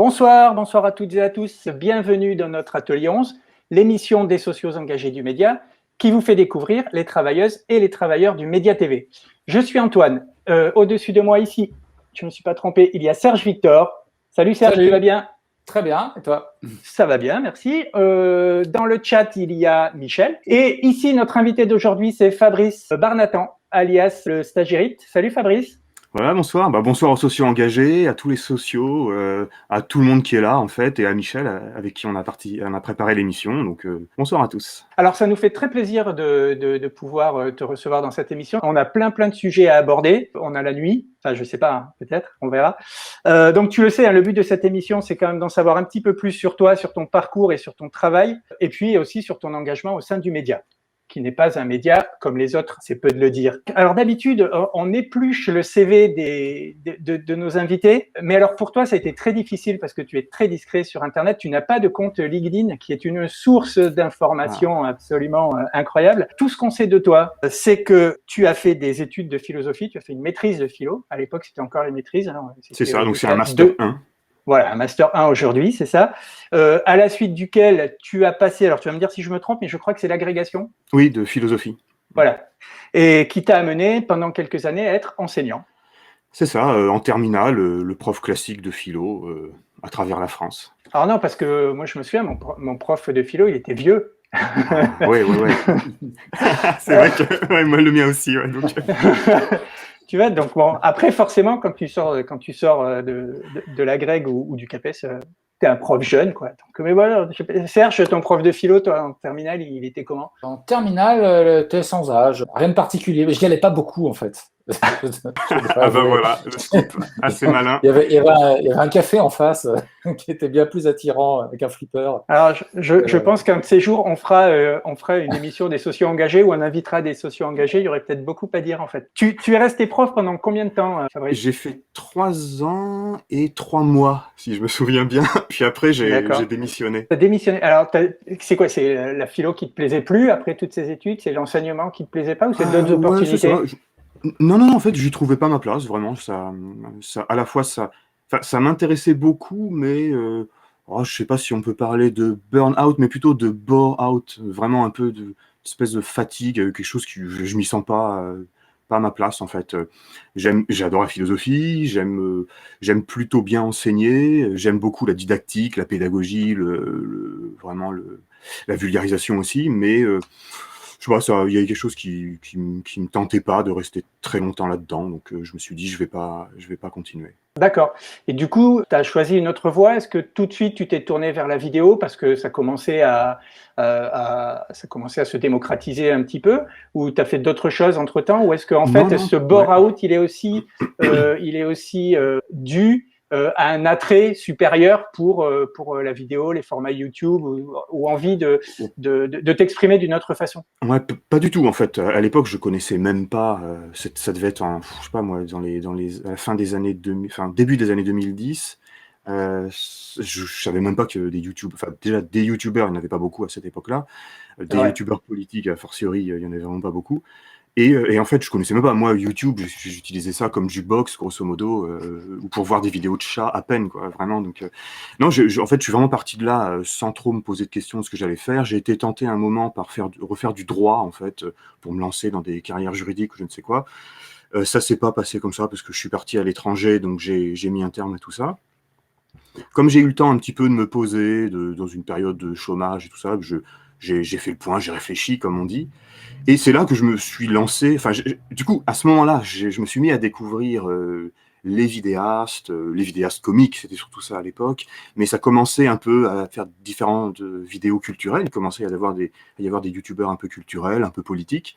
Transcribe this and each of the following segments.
Bonsoir, bonsoir à toutes et à tous. Bienvenue dans notre atelier 11, l'émission des socios engagés du média qui vous fait découvrir les travailleuses et les travailleurs du Média TV. Je suis Antoine. Au-dessus de moi ici, je ne me suis pas trompé, il y a Serge Victor. Salut Serge, Salut. tu vas bien? Très bien, et toi? Ça va bien, merci. Dans le chat, il y a Michel. Et ici, notre invité d'aujourd'hui, c'est Fabrice Barnatan, alias le stagiaire. Salut Fabrice. Voilà, bonsoir. Bonsoir aux socios engagés, à tous les socios, à tout le monde qui est là, en fait, et à Michel, avec qui on a préparé l'émission. Donc, bonsoir à tous. Alors, ça nous fait très plaisir de pouvoir te recevoir dans cette émission. On a plein de sujets à aborder. On a la nuit, enfin, je sais pas, hein, peut-être, on verra. Donc, tu le sais, hein, le but de cette émission, c'est quand même d'en savoir un petit peu plus sur toi, sur ton parcours et sur ton travail, et puis aussi sur ton engagement au sein du média, qui n'est pas un média comme les autres, c'est peu de le dire. Alors d'habitude, on épluche le CV de nos invités, mais alors pour toi, ça a été très difficile parce que tu es très discret sur Internet, tu n'as pas de compte LinkedIn, qui est une source d'informations absolument incroyable. Tout ce qu'on sait de toi, c'est que tu as fait des études de philosophie, tu as fait une maîtrise de philo, à l'époque c'était encore les maîtrises. Hein, c'est ça, donc c'est un Master 1. Voilà, un Master 1 aujourd'hui, c'est ça. À la suite duquel tu as passé, alors tu vas me dire si je me trompe, mais je crois que c'est l'agrégation. Oui, de philosophie. Voilà. Et qui t'a amené pendant quelques années à être enseignant. C'est ça, en terminale, le prof classique de philo à travers la France. Alors non, parce que moi je me souviens, mon prof de philo, il était vieux. Oui. C'est vrai que ouais, moi le mien aussi. Ouais, donc... Tu vois, donc bon, après forcément, quand tu sors de l'agrég ou du CAPES, t'es un prof jeune, quoi. Donc, mais voilà, Serge, ton prof de philo, toi, en terminale, il était comment? En terminale, t'es sans âge, rien de particulier, mais je n'y allais pas beaucoup en fait. Voilà, le scoop, assez malin. Il y avait un café en face qui était bien plus attirant qu'un flipper. Alors, je pense qu'un de ces jours, on fera une émission des socios engagés où on invitera des socios engagés. Il y aurait peut-être beaucoup à dire, en fait. Tu es resté prof pendant combien de temps, Fabrice? J'ai fait 3 ans et 3 mois, si je me souviens bien. Puis après, j'ai démissionné. Tu as démissionné. Alors, c'est quoi? C'est la philo qui te plaisait plus après toutes ces études? C'est l'enseignement qui te plaisait pas ou c'est d'autres opportunités? Non, en fait, j'y trouvais pas ma place, vraiment. Ça, à la fois, ça m'intéressait beaucoup, mais je sais pas si on peut parler de burn-out, mais plutôt de bore-out, vraiment un peu de espèce de fatigue, quelque chose que je m'y sens pas à ma place, en fait. J'adore la philosophie, j'aime plutôt bien enseigner, j'aime beaucoup la didactique, la pédagogie, vraiment la vulgarisation aussi, mais je sais pas, il y a quelque chose qui me tentait pas de rester très longtemps là-dedans, donc je me suis dit je vais pas continuer. D'accord. Et du coup, tu as choisi une autre voie. Est-ce que tout de suite tu t'es tourné vers la vidéo parce que ça commençait à se démocratiser un petit peu, ou tu as fait d'autres choses entre-temps, ou est-ce que en fait ce bore-out il est aussi dû à un attrait supérieur pour la vidéo, les formats YouTube, ou envie de t'exprimer d'une autre façon? Ouais, pas du tout en fait. À l'époque, je connaissais même pas. Ça devait être je sais pas moi, à la fin des années 2000, enfin début des années 2010. Je savais même pas que des YouTube, enfin déjà des YouTubeurs, il n'y en avait pas beaucoup à cette époque-là. Des YouTubeurs politiques, a fortiori, il y en avait vraiment pas beaucoup. Et en fait, je connaissais même pas. Moi, YouTube, j'utilisais ça comme jukebox, grosso modo, ou pour voir des vidéos de chats à peine, quoi, vraiment. Donc, non, en fait, je suis vraiment parti de là sans trop me poser de questions de ce que j'allais faire. J'ai été tenté un moment par refaire du droit, en fait, pour me lancer dans des carrières juridiques ou je ne sais quoi. Ça s'est pas passé comme ça parce que je suis parti à l'étranger, donc j'ai mis un terme à tout ça. Comme j'ai eu le temps un petit peu de me poser dans une période de chômage et tout ça, j'ai fait le point, j'ai réfléchi, comme on dit. Et c'est là que je me suis lancé. Enfin, du coup, à ce moment-là, je me suis mis à découvrir les vidéastes comiques, c'était surtout ça à l'époque. Mais ça commençait un peu à faire différentes vidéos culturelles. Il commençait à y avoir des youtubeurs un peu culturels, un peu politiques.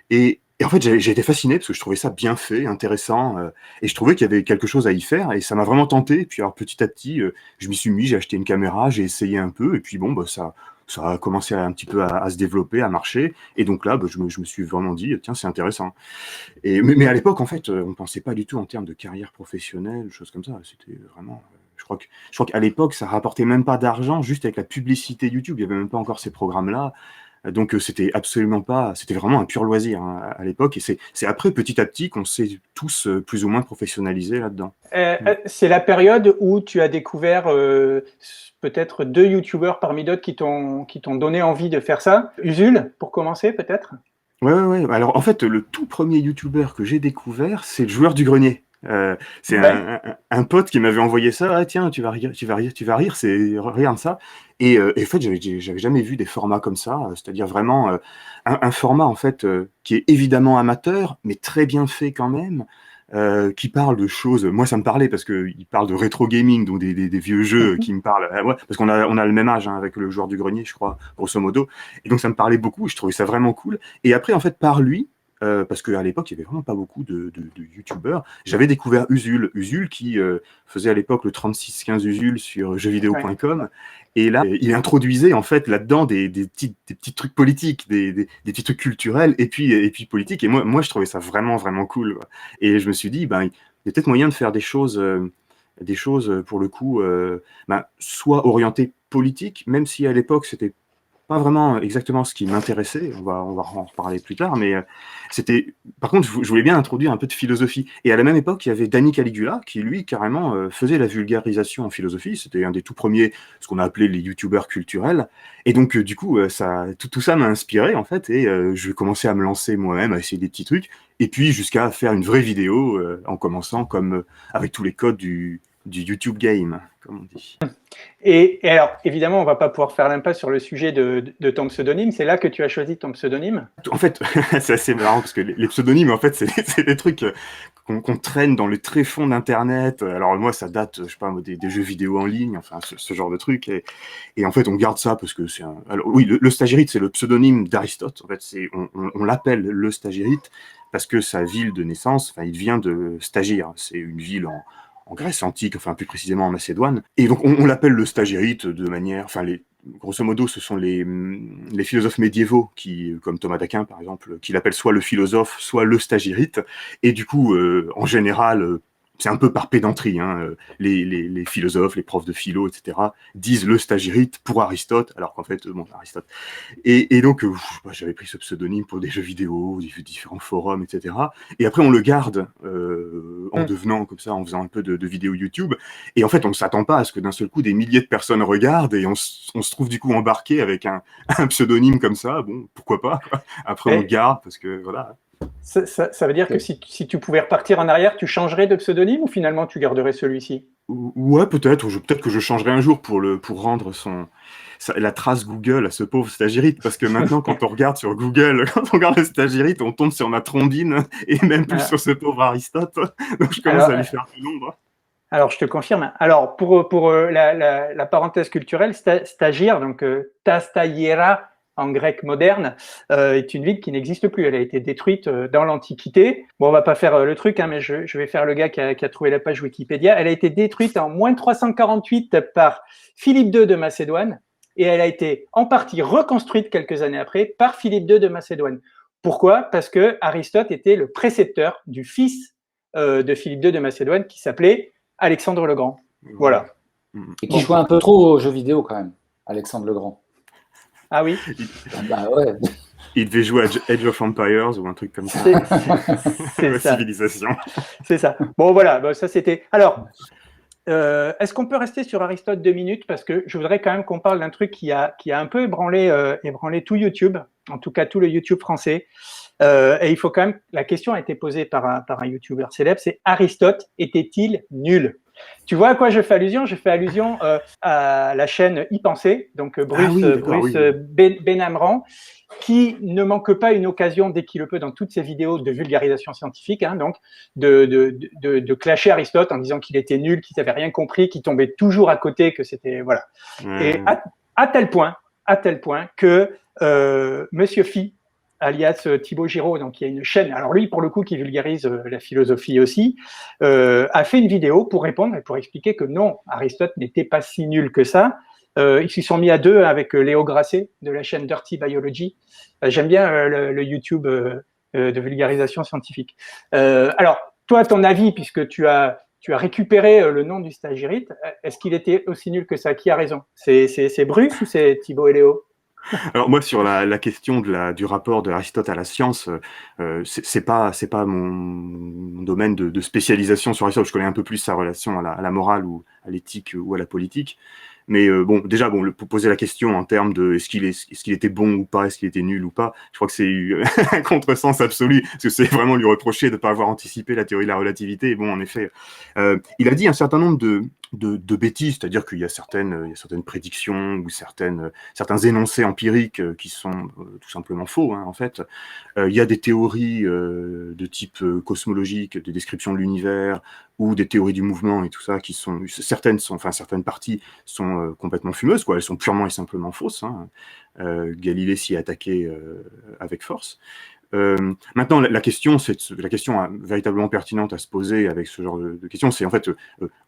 Et en fait, j'ai été fasciné parce que je trouvais ça bien fait, intéressant, et je trouvais qu'il y avait quelque chose à y faire, et ça m'a vraiment tenté. Et puis alors, petit à petit, je m'y suis mis, j'ai acheté une caméra, j'ai essayé un peu, et puis bon, ça a commencé un petit peu à se développer, à marcher. Et donc là, je me suis vraiment dit, tiens, c'est intéressant. Mais à l'époque, en fait, on pensait pas du tout en termes de carrière professionnelle, choses comme ça. C'était vraiment... Je crois qu'à l'époque, ça rapportait même pas d'argent, juste avec la publicité YouTube. Il y avait même pas encore ces programmes-là. Donc c'était absolument pas, c'était vraiment un pur loisir hein, à l'époque. Et c'est après, petit à petit, qu'on s'est tous plus ou moins professionnalisés là-dedans. C'est la période où tu as découvert peut-être 2 youtubeurs parmi d'autres qui t'ont donné envie de faire ça. Usul, pour commencer, peut-être? Ouais. Alors en fait, le tout premier youtubeur que j'ai découvert, c'est le joueur du grenier. C'est Ouais. un pote qui m'avait envoyé ça. Ah, tiens, tu vas rire, regarde ça. Et en fait, j'avais jamais vu des formats comme ça. C'est-à-dire vraiment un format en fait qui est évidemment amateur, mais très bien fait quand même. Qui parle de choses. Moi, ça me parlait parce que il parle de rétro gaming, donc des vieux jeux qui me parlent. Ouais, parce on a le même âge hein, avec le joueur du grenier, je crois, grosso modo. Et donc ça me parlait beaucoup. Je trouvais ça vraiment cool. Et après, en fait, par lui. Parce qu'à l'époque, il n'y avait vraiment pas beaucoup de youtubeurs. J'avais découvert Usul qui faisait à l'époque le 3615 Usul sur jeuxvideo.com. Et là, il introduisait en fait là-dedans des petits trucs politiques, des petits trucs culturels et puis politiques. Et moi, je trouvais ça vraiment, vraiment cool. Quoi. Et je me suis dit, ben, il y a peut-être moyen de faire des choses pour le coup, soit orientées politiques, même si à l'époque, c'était pas vraiment exactement ce qui m'intéressait, on va en reparler plus tard, mais c'était. Par contre, je voulais bien introduire un peu de philosophie. Et à la même époque, il y avait Danny Caligula qui, lui, carrément faisait la vulgarisation en philosophie. C'était un des tout premiers, ce qu'on a appelé les youtubeurs culturels. Et donc, du coup, tout ça m'a inspiré, en fait, et je vais commencer à me lancer moi-même, à essayer des petits trucs, et puis jusqu'à faire une vraie vidéo en commençant comme avec tous les codes du YouTube game, comme on dit. Et alors, évidemment, on va pas pouvoir faire l'impasse sur le sujet de ton pseudonyme. C'est là que tu as choisi ton pseudonyme? En fait, c'est assez marrant parce que les pseudonymes, en fait, c'est des trucs qu'on traîne dans le tréfonds d'Internet. Alors moi, ça date, je sais pas, des jeux vidéo en ligne, enfin ce genre de truc. Et en fait, on garde ça parce que c'est un. Alors oui, le stagirite, c'est le pseudonyme d'Aristote. En fait, on l'appelle le stagirite parce que sa ville de naissance, enfin, il vient de Stagyr. C'est une ville en Grèce antique, enfin plus précisément en Macédoine. Et donc on l'appelle le stagirite de manière, enfin grosso modo, ce sont les philosophes médiévaux qui, comme Thomas d'Aquin par exemple, qui l'appellent soit le philosophe, soit le stagirite. Et du coup, en général, c'est un peu par pédanterie. Hein, les philosophes, les profs de philo, etc., disent le stagirite pour Aristote, alors qu'en fait, bon, Aristote. Et donc, j'avais pris ce pseudonyme pour des jeux vidéo, différents forums, etc. Et après, on le garde en devenant comme ça, en faisant un peu de vidéos YouTube. Et en fait, on ne s'attend pas à ce que d'un seul coup, des milliers de personnes regardent et on se trouve du coup embarqué avec un pseudonyme comme ça. Bon, pourquoi pas quoi. Après, on le garde parce que voilà. Ça veut dire que si tu pouvais repartir en arrière, tu changerais de pseudonyme ou finalement tu garderais celui-ci? Ouais, peut-être. Peut-être que je changerai un jour pour rendre la trace Google à ce pauvre stagirite. Parce que maintenant, quand on regarde sur Google, quand on regarde le stagirite, on tombe sur ma trombine et même plus sur ce pauvre Aristote. Donc je commence à lui faire de l'ombre. Alors, je te confirme. Alors, pour la parenthèse culturelle, Stagyr, donc ta Stagyra en grec moderne, est une ville qui n'existe plus. Elle a été détruite dans l'Antiquité. Bon, on va pas faire le truc, hein, mais je vais faire le gars qui a trouvé la page Wikipédia. Elle a été détruite en moins 348 par Philippe II de Macédoine et elle a été en partie reconstruite quelques années après par Philippe II de Macédoine. Pourquoi? Parce que Aristote était le précepteur du fils de Philippe II de Macédoine qui s'appelait Alexandre le Grand. Voilà. Et qui jouait un peu trop aux jeux vidéo quand même, Alexandre le Grand. Ah oui. Bah ouais. Il devait jouer à Age of Empires ou un truc comme ça. C'est la ça. Civilisation. C'est ça. Bon voilà, ça c'était. Alors, est-ce qu'on peut rester sur Aristote 2 minutes parce que je voudrais quand même qu'on parle d'un truc qui a un peu ébranlé tout YouTube, en tout cas tout le YouTube français. Et il faut quand même. La question a été posée par un YouTuber célèbre, c'est Aristote était-il nul? Tu vois à quoi je fais allusion? Je fais allusion à la chaîne Y Penser, donc Bruce Benamran, qui ne manque pas une occasion dès qu'il le peut dans toutes ses vidéos de vulgarisation scientifique, hein, donc de clasher Aristote en disant qu'il était nul, qu'il n'avait rien compris, qu'il tombait toujours à côté, que c'était voilà. Et à tel point que Monsieur Phi, alias Thibaut Giraud, donc il y a une chaîne, alors lui pour le coup qui vulgarise la philosophie aussi, a fait une vidéo pour répondre et pour expliquer que non, Aristote n'était pas si nul que ça. Ils s'y sont mis à deux avec Léo Grasset de la chaîne Dirty Biology. J'aime bien le YouTube de vulgarisation scientifique. Alors, toi, ton avis, puisque tu as récupéré le nom du stagirite, est-ce qu'il était aussi nul que ça? Qui a raison? C'est Bruce ou c'est Thibaut et Léo? Alors moi, sur la question du rapport d'Aristote à la science, c'est pas mon domaine de spécialisation sur Aristote. Je connais un peu plus sa relation à la morale ou à l'éthique ou à la politique. Mais bon, déjà, pour poser la question en termes de est-ce qu'il était bon ou pas, est-ce qu'il était nul ou pas, je crois que c'est un contresens absolu, parce que c'est vraiment lui reprocher de ne pas avoir anticipé la théorie de la relativité. Et bon, en effet, il a dit un certain nombre de bêtises, c'est-à-dire qu'il y a certaines prédictions ou certains énoncés empiriques qui sont tout simplement faux, hein, en fait. Il y a des théories de type cosmologique, des descriptions de l'univers, ou des théories du mouvement et tout ça, certaines parties sont complètement fumeuses, quoi. Elles sont purement et simplement fausses, hein. Galilée s'y est attaqué avec force. Maintenant, la question véritablement pertinente à se poser avec ce genre de questions, c'est en fait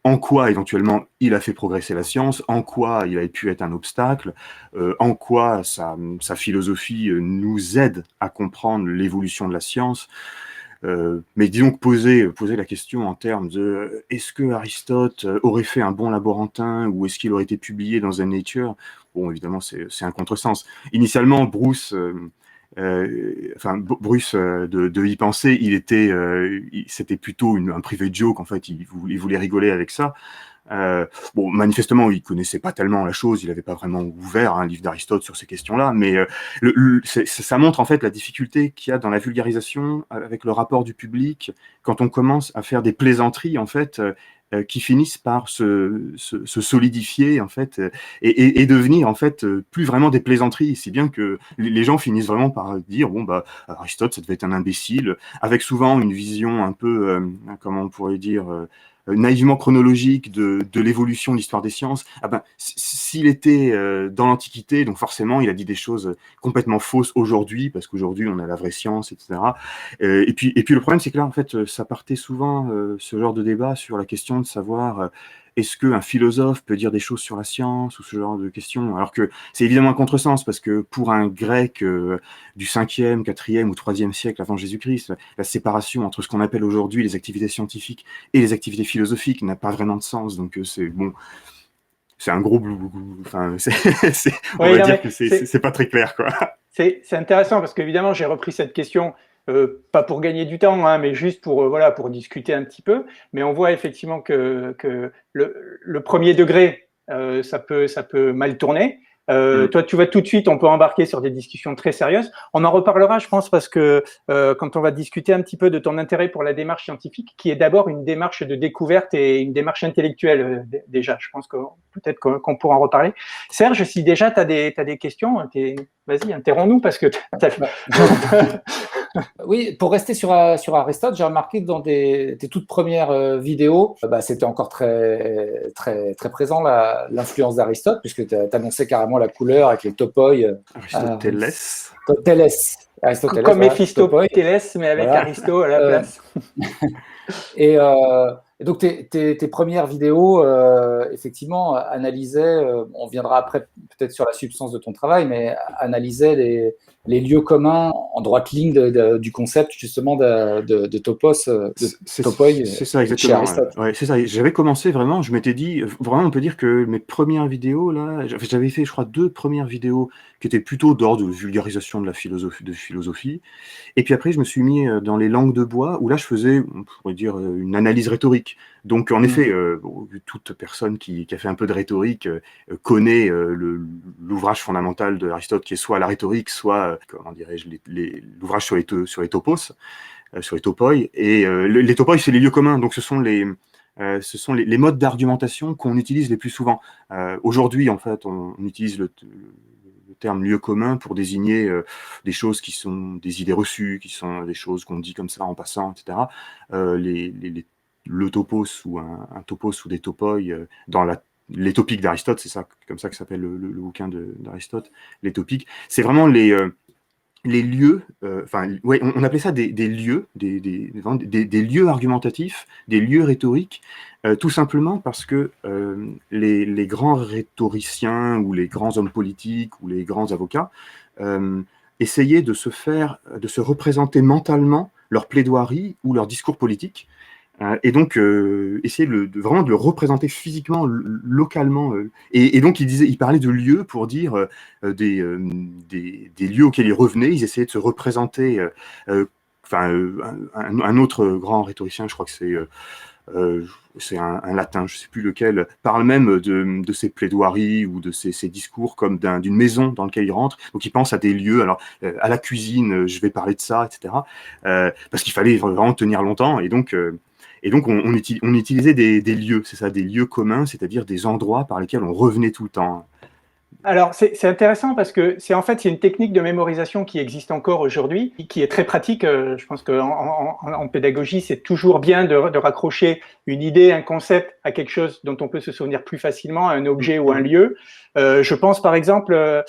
en quoi éventuellement il a fait progresser la science, en quoi il a pu être un obstacle, en quoi sa philosophie nous aide à comprendre l'évolution de la science. Mais disons que poser la question en termes de est-ce que Aristote aurait fait un bon laborantin ou est-ce qu'il aurait été publié dans un Nature, bon, évidemment, c'est un contresens. Initialement, Bruce de y penser, c'était plutôt un privé joke, en fait, il voulait rigoler avec ça. Bon, manifestement, il connaissait pas tellement la chose, il n'avait pas vraiment ouvert un livre d'Aristote sur ces questions-là, mais ça montre en fait la difficulté qu'il y a dans la vulgarisation avec le rapport du public quand on commence à faire des plaisanteries en fait qui finissent par se solidifier en fait et devenir en fait plus vraiment des plaisanteries, si bien que les gens finissent vraiment par dire bon bah Aristote ça devait être un imbécile, avec souvent une vision un peu comment on pourrait dire naïvement chronologique de l'évolution de l'histoire des sciences. Ah ben, s'il était dans l'Antiquité, donc forcément, il a dit des choses complètement fausses aujourd'hui, parce qu'aujourd'hui, on a la vraie science, etc. Et puis le problème, c'est que là, en fait, ça partait souvent, ce genre de débat sur la question de savoir est-ce qu'un philosophe peut dire des choses sur la science, ou ce genre de questions, alors que c'est évidemment un contresens, parce que pour un grec du 5e, 4e ou 3e siècle avant Jésus-Christ, la séparation entre ce qu'on appelle aujourd'hui les activités scientifiques et les activités philosophiques n'a pas vraiment de sens. Donc c'est bon, c'est un gros enfin, on va dire que c'est pas très clair, quoi. C'est intéressant parce qu'évidemment, j'ai repris cette question, pas pour gagner du temps, hein, mais juste pour discuter un petit peu. Mais on voit effectivement que le premier degré, ça peut mal tourner. Toi, tu vas tout de suite, on peut embarquer sur des discussions très sérieuses. On en reparlera, je pense, parce que quand on va discuter un petit peu de ton intérêt pour la démarche scientifique, qui est d'abord une démarche de découverte et une démarche intellectuelle déjà. Je pense que peut-être qu'on pourra en reparler. Serge, si déjà tu as des questions, vas-y, interromps-nous parce que Oui, pour rester sur Aristote, j'ai remarqué que dans tes toutes premières vidéos, c'était encore très, très, très présent l'influence d'Aristote, puisque tu annonçais carrément la couleur avec les topoi. Aristoteles, comme Méphistophéles, mais avec voilà. Aristo à la place. Et donc, tes premières vidéos, effectivement, analysaient, on viendra après peut-être sur la substance de ton travail, mais analysaient les lieux communs en droite ligne du concept, justement, de topos, topoi. C'est ça, exactement. Ouais, c'est ça. J'avais commencé vraiment, je m'étais dit, vraiment, on peut dire que mes premières vidéos, là, j'avais fait, je crois, 2 premières vidéos qui étaient plutôt d'ordre de vulgarisation de la philosophie. Et puis après, je me suis mis dans les langues de bois, où là, je faisais, on pourrait dire, une analyse rhétorique. Donc, en effet, toute personne qui a fait un peu de rhétorique connaît l'ouvrage fondamental d'Aristote, qui est soit la rhétorique, soit, comment dirais-je, l'ouvrage sur les topos, sur les topoi. Et les topoi, c'est les lieux communs. Donc, ce sont les modes d'argumentation qu'on utilise les plus souvent. Aujourd'hui, en fait, on utilise le terme lieu commun pour désigner des choses qui sont des idées reçues, qui sont des choses qu'on dit comme ça en passant, etc. Le topos ou un topos ou des topoi dans les topiques d'Aristote, c'est ça, comme ça que s'appelle le bouquin d'Aristote, les topiques, c'est vraiment les lieux, on appelait ça des lieux, des lieux argumentatifs, des lieux rhétoriques, tout simplement parce que les grands rhétoriciens ou les grands hommes politiques ou les grands avocats essayaient de se représenter mentalement leur plaidoirie ou leur discours politique Et donc, essayer vraiment de le représenter physiquement, localement. Et donc, il parlait de lieux pour dire des lieux auxquels ils revenaient. Ils essayaient de se représenter. Un autre grand rhétoricien, je crois que c'est un latin, je ne sais plus lequel, parle même de ses plaidoiries ou de ses discours comme d'une maison dans laquelle il rentre. Donc il pense à des lieux, alors à la cuisine, je vais parler de ça, etc. Parce qu'il fallait vraiment tenir longtemps. Et donc on utilisait des lieux, c'est ça, des lieux communs, c'est-à-dire des endroits par lesquels on revenait tout le temps. Alors, c'est intéressant parce que c'est une technique de mémorisation qui existe encore aujourd'hui, qui est très pratique. Je pense qu'en pédagogie, c'est toujours bien de raccrocher une idée, un concept à quelque chose dont on peut se souvenir plus facilement, à un objet ou un lieu. Je pense par exemple,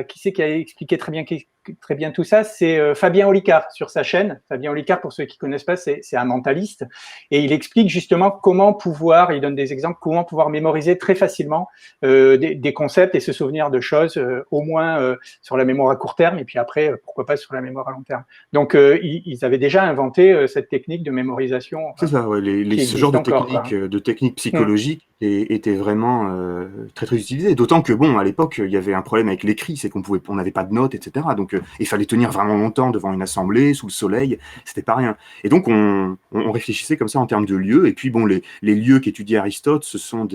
qui c'est qui a expliqué très bien tout ça, c'est Fabien Olicard sur sa chaîne. Fabien Olicard, pour ceux qui connaissent pas, c'est un mentaliste et il explique justement il donne des exemples, comment pouvoir mémoriser très facilement des concepts et se souvenir de choses, au moins sur la mémoire à court terme et puis après, pourquoi pas sur la mémoire à long terme. Donc, ils avaient déjà inventé cette technique de mémorisation. C'est ça, ouais, ce genre de technique psychologique était vraiment très très utilisé. D'autant que bon, à l'époque, il y avait un problème avec l'écrit, c'est on n'avait pas de notes, etc. Donc il fallait tenir vraiment longtemps devant une assemblée, sous le soleil, c'était pas rien. Et donc on réfléchissait comme ça en termes de lieux. Et puis bon, les lieux qu'étudiait Aristote, ce sont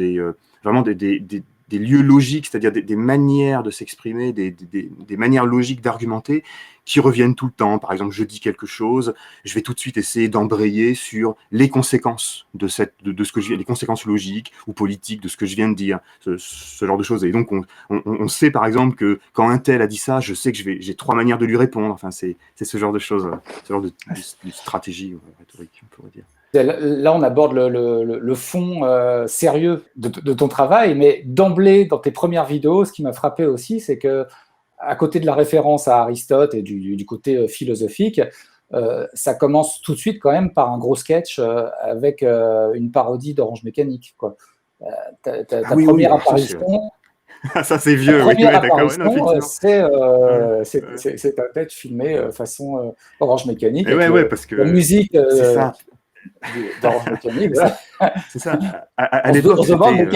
vraiment des lieux logiques, c'est-à-dire des manières de s'exprimer, des manières logiques d'argumenter qui reviennent tout le temps. Par exemple, je dis quelque chose, je vais tout de suite essayer d'embrayer sur les conséquences de ce que les conséquences logiques ou politiques de ce que je viens de dire, ce genre de choses. Et donc, on sait par exemple que quand un tel a dit ça, je sais que j'ai 3 manières de lui répondre. Enfin, c'est ce genre de choses, ce genre de stratégie rhétorique, on pourrait dire. Là, on aborde le fond sérieux de ton travail, mais d'emblée, dans tes premières vidéos, ce qui m'a frappé aussi, c'est que à côté de la référence à Aristote et du côté philosophique, ça commence tout de suite quand même par un gros sketch avec une parodie d'Orange Mécanique, quoi. Ta première apparition... Ça, c'est vieux, oui, d'accord. Ouais, c'est ta tête filmée façon Orange Mécanique. Ouais, parce que la musique d'Orange Mécanique. Voilà. C'est ça. À l'époque, on se demande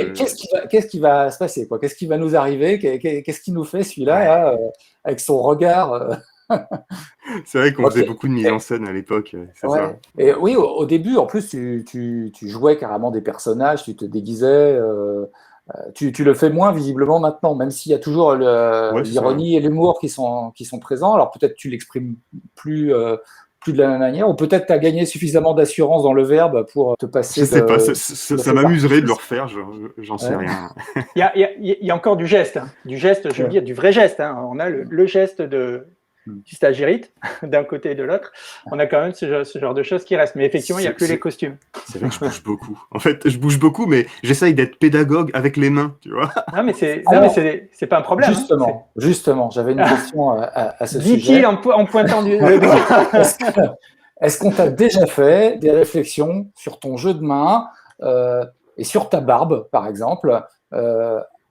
qu'est-ce qui va se passer, quoi. Qu'est-ce qui va nous arriver, qu'est-ce qui nous fait celui-là, là, avec son regard. C'est vrai qu'on faisait beaucoup de mise en scène à l'époque. Ça. Et oui, au début, en plus, tu jouais carrément des personnages, tu te déguisais. Tu le fais moins visiblement maintenant, même s'il y a toujours l'ironie et l'humour qui sont présents. Alors peut-être tu l'exprimes plus de la même manière, ou peut-être tu as gagné suffisamment d'assurance dans le verbe pour te passer. Je sais pas, ça m'amuserait de le refaire, j'en sais rien. Il y a encore du geste, je veux dire, du vrai geste. On a le geste du stagirite d'un côté et de l'autre. On a quand même ce genre de choses qui restent. Mais effectivement, il n'y a plus les costumes. C'est vrai que je bouge beaucoup. En fait, je bouge beaucoup, mais j'essaye d'être pédagogue avec les mains, tu vois. Non, mais c'est pas un problème. Justement, j'avais une question à ce sujet. Dit-il en pointant du... Est-ce qu'on t'a déjà fait des réflexions sur ton jeu de main et sur ta barbe, par exemple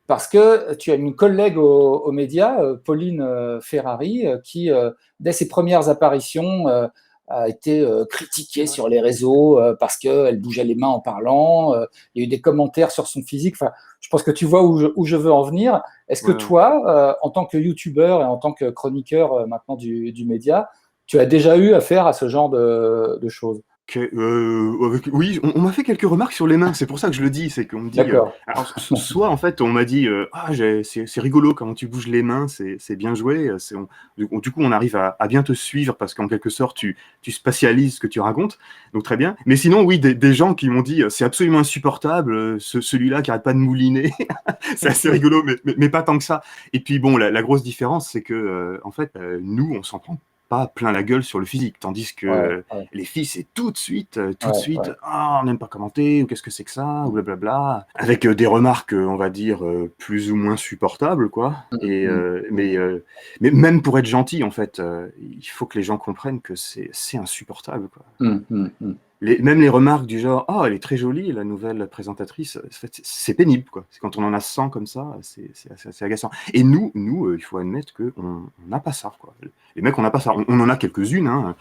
parce que tu as une collègue aux médias, Pauline Ferrari, qui, dès ses premières apparitions, a été critiquée sur les réseaux parce qu'elle bougeait les mains en parlant. Il y a eu des commentaires sur son physique. Enfin, je pense que tu vois où je veux en venir. Est-ce que toi, en tant que youtubeur et en tant que chroniqueur maintenant du média, tu as déjà eu affaire à ce genre de choses? Oui, on m'a fait quelques remarques sur les mains, c'est pour ça que je le dis, c'est qu'on me dit... soit en fait on m'a dit c'est rigolo comment tu bouges les mains, c'est bien joué, du coup on arrive à bien te suivre parce qu'en quelque sorte tu spatialises ce que tu racontes, donc très bien. Mais sinon oui, des gens qui m'ont dit c'est absolument insupportable, celui-là qui arrête pas de mouliner, c'est assez rigolo, mais pas tant que ça. Et puis bon, la grosse différence c'est que en fait nous on s'en prend pas plein la gueule sur le physique, tandis que les filles, c'est tout de suite, on n'aime pas commenter, ou qu'est-ce que c'est que ça, ou blablabla, avec des remarques, on va dire, plus ou moins supportables, quoi. Mais même pour être gentil, en fait, il faut que les gens comprennent que c'est insupportable, quoi. Même les remarques du genre « Oh, elle est très jolie, la nouvelle présentatrice », en fait, c'est pénible, quoi. Quand on en a 100 comme ça, c'est assez agaçant. Et nous, il faut admettre qu'on n'a pas ça, quoi. Les mecs, on n'a pas ça. On en a quelques-unes, hein.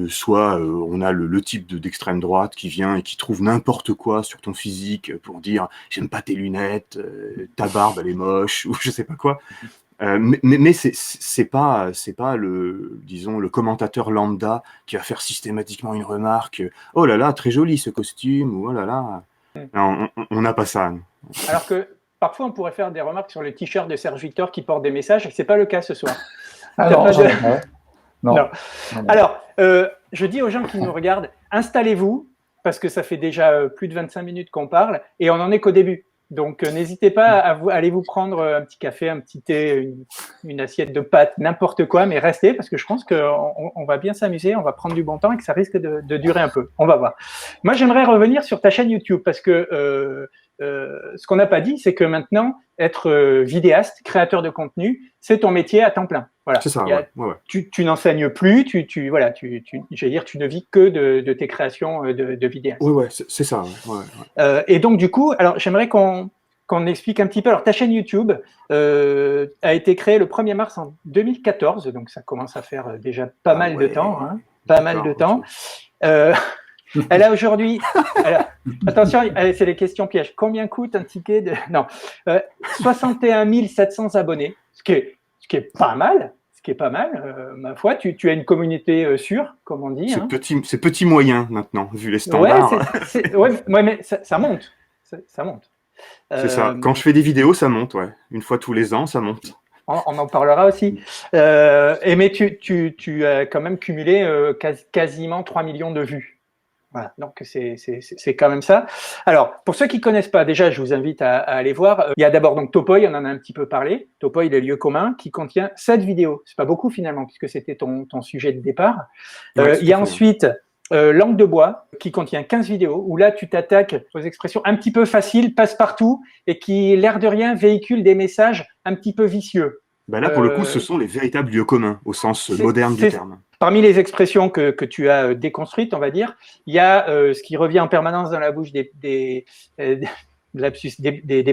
Soit on a le type d'extrême droite qui vient et qui trouve n'importe quoi sur ton physique pour dire « J'aime pas tes lunettes, ta barbe, elle est moche », ou je sais pas quoi. Mais c'est pas disons, le commentateur lambda qui va faire systématiquement une remarque oh là là, très joli ce costume, ou oh là là. Non, on n'a pas ça. Alors que parfois, on pourrait faire des remarques sur le t-shirt de Serge Victor qui porte des messages, et c'est pas le cas ce soir. Non. Alors, je dis aux gens qui nous regardent, installez-vous, parce que ça fait déjà plus de 25 minutes qu'on parle, et on n'en est qu'au début. Donc, n'hésitez pas à aller vous prendre un petit café, un petit thé, une assiette de pâtes, n'importe quoi, mais restez, parce que je pense qu'on va bien s'amuser, on va prendre du bon temps et que ça risque de durer un peu. On va voir. Moi, j'aimerais revenir sur ta chaîne YouTube, parce que ce qu'on n'a pas dit, c'est que maintenant, être vidéaste, créateur de contenu, c'est ton métier à temps plein. Voilà. C'est ça, ouais. Tu n'enseignes plus, j'allais dire, tu ne vis que de tes créations de vidéastes. Oui, c'est ça. Ouais. Et donc, du coup, alors j'aimerais qu'on explique un petit peu. Alors, ta chaîne YouTube a été créée le 1er mars en 2014, donc ça commence à faire déjà pas mal de temps. Hein, pas mal de temps. Elle a aujourd'hui, attention, c'est les questions pièges. Combien coûte un ticket de… Non, 61 700 abonnés, ce qui est pas mal. Ce qui est pas mal, ma foi. Tu as une communauté sûre, comme on dit. C'est petit moyen maintenant, vu les standards. Ouais, mais ça monte. Ça monte. C'est ça. Quand je fais des vidéos, ça monte, ouais. Une fois tous les ans, ça monte. On en parlera aussi. Mais tu as quand même cumulé quasiment 3 millions de vues. Voilà, donc c'est quand même ça. Alors, pour ceux qui connaissent pas, déjà, je vous invite à aller voir. Il y a d'abord donc Topoï, on en a un petit peu parlé. Topoï, les lieux communs, qui contient 7 vidéos. C'est pas beaucoup finalement, puisque c'était ton sujet de départ. Il y a ensuite Langue de bois, qui contient 15 vidéos, où là, tu t'attaques aux expressions un petit peu faciles, passe-partout, et qui, l'air de rien, véhiculent des messages un petit peu vicieux. Bah là, pour le coup, ce sont les véritables lieux communs, au sens moderne du terme. Parmi les expressions que tu as déconstruites, on va dire, il y a ce qui revient en permanence dans la bouche des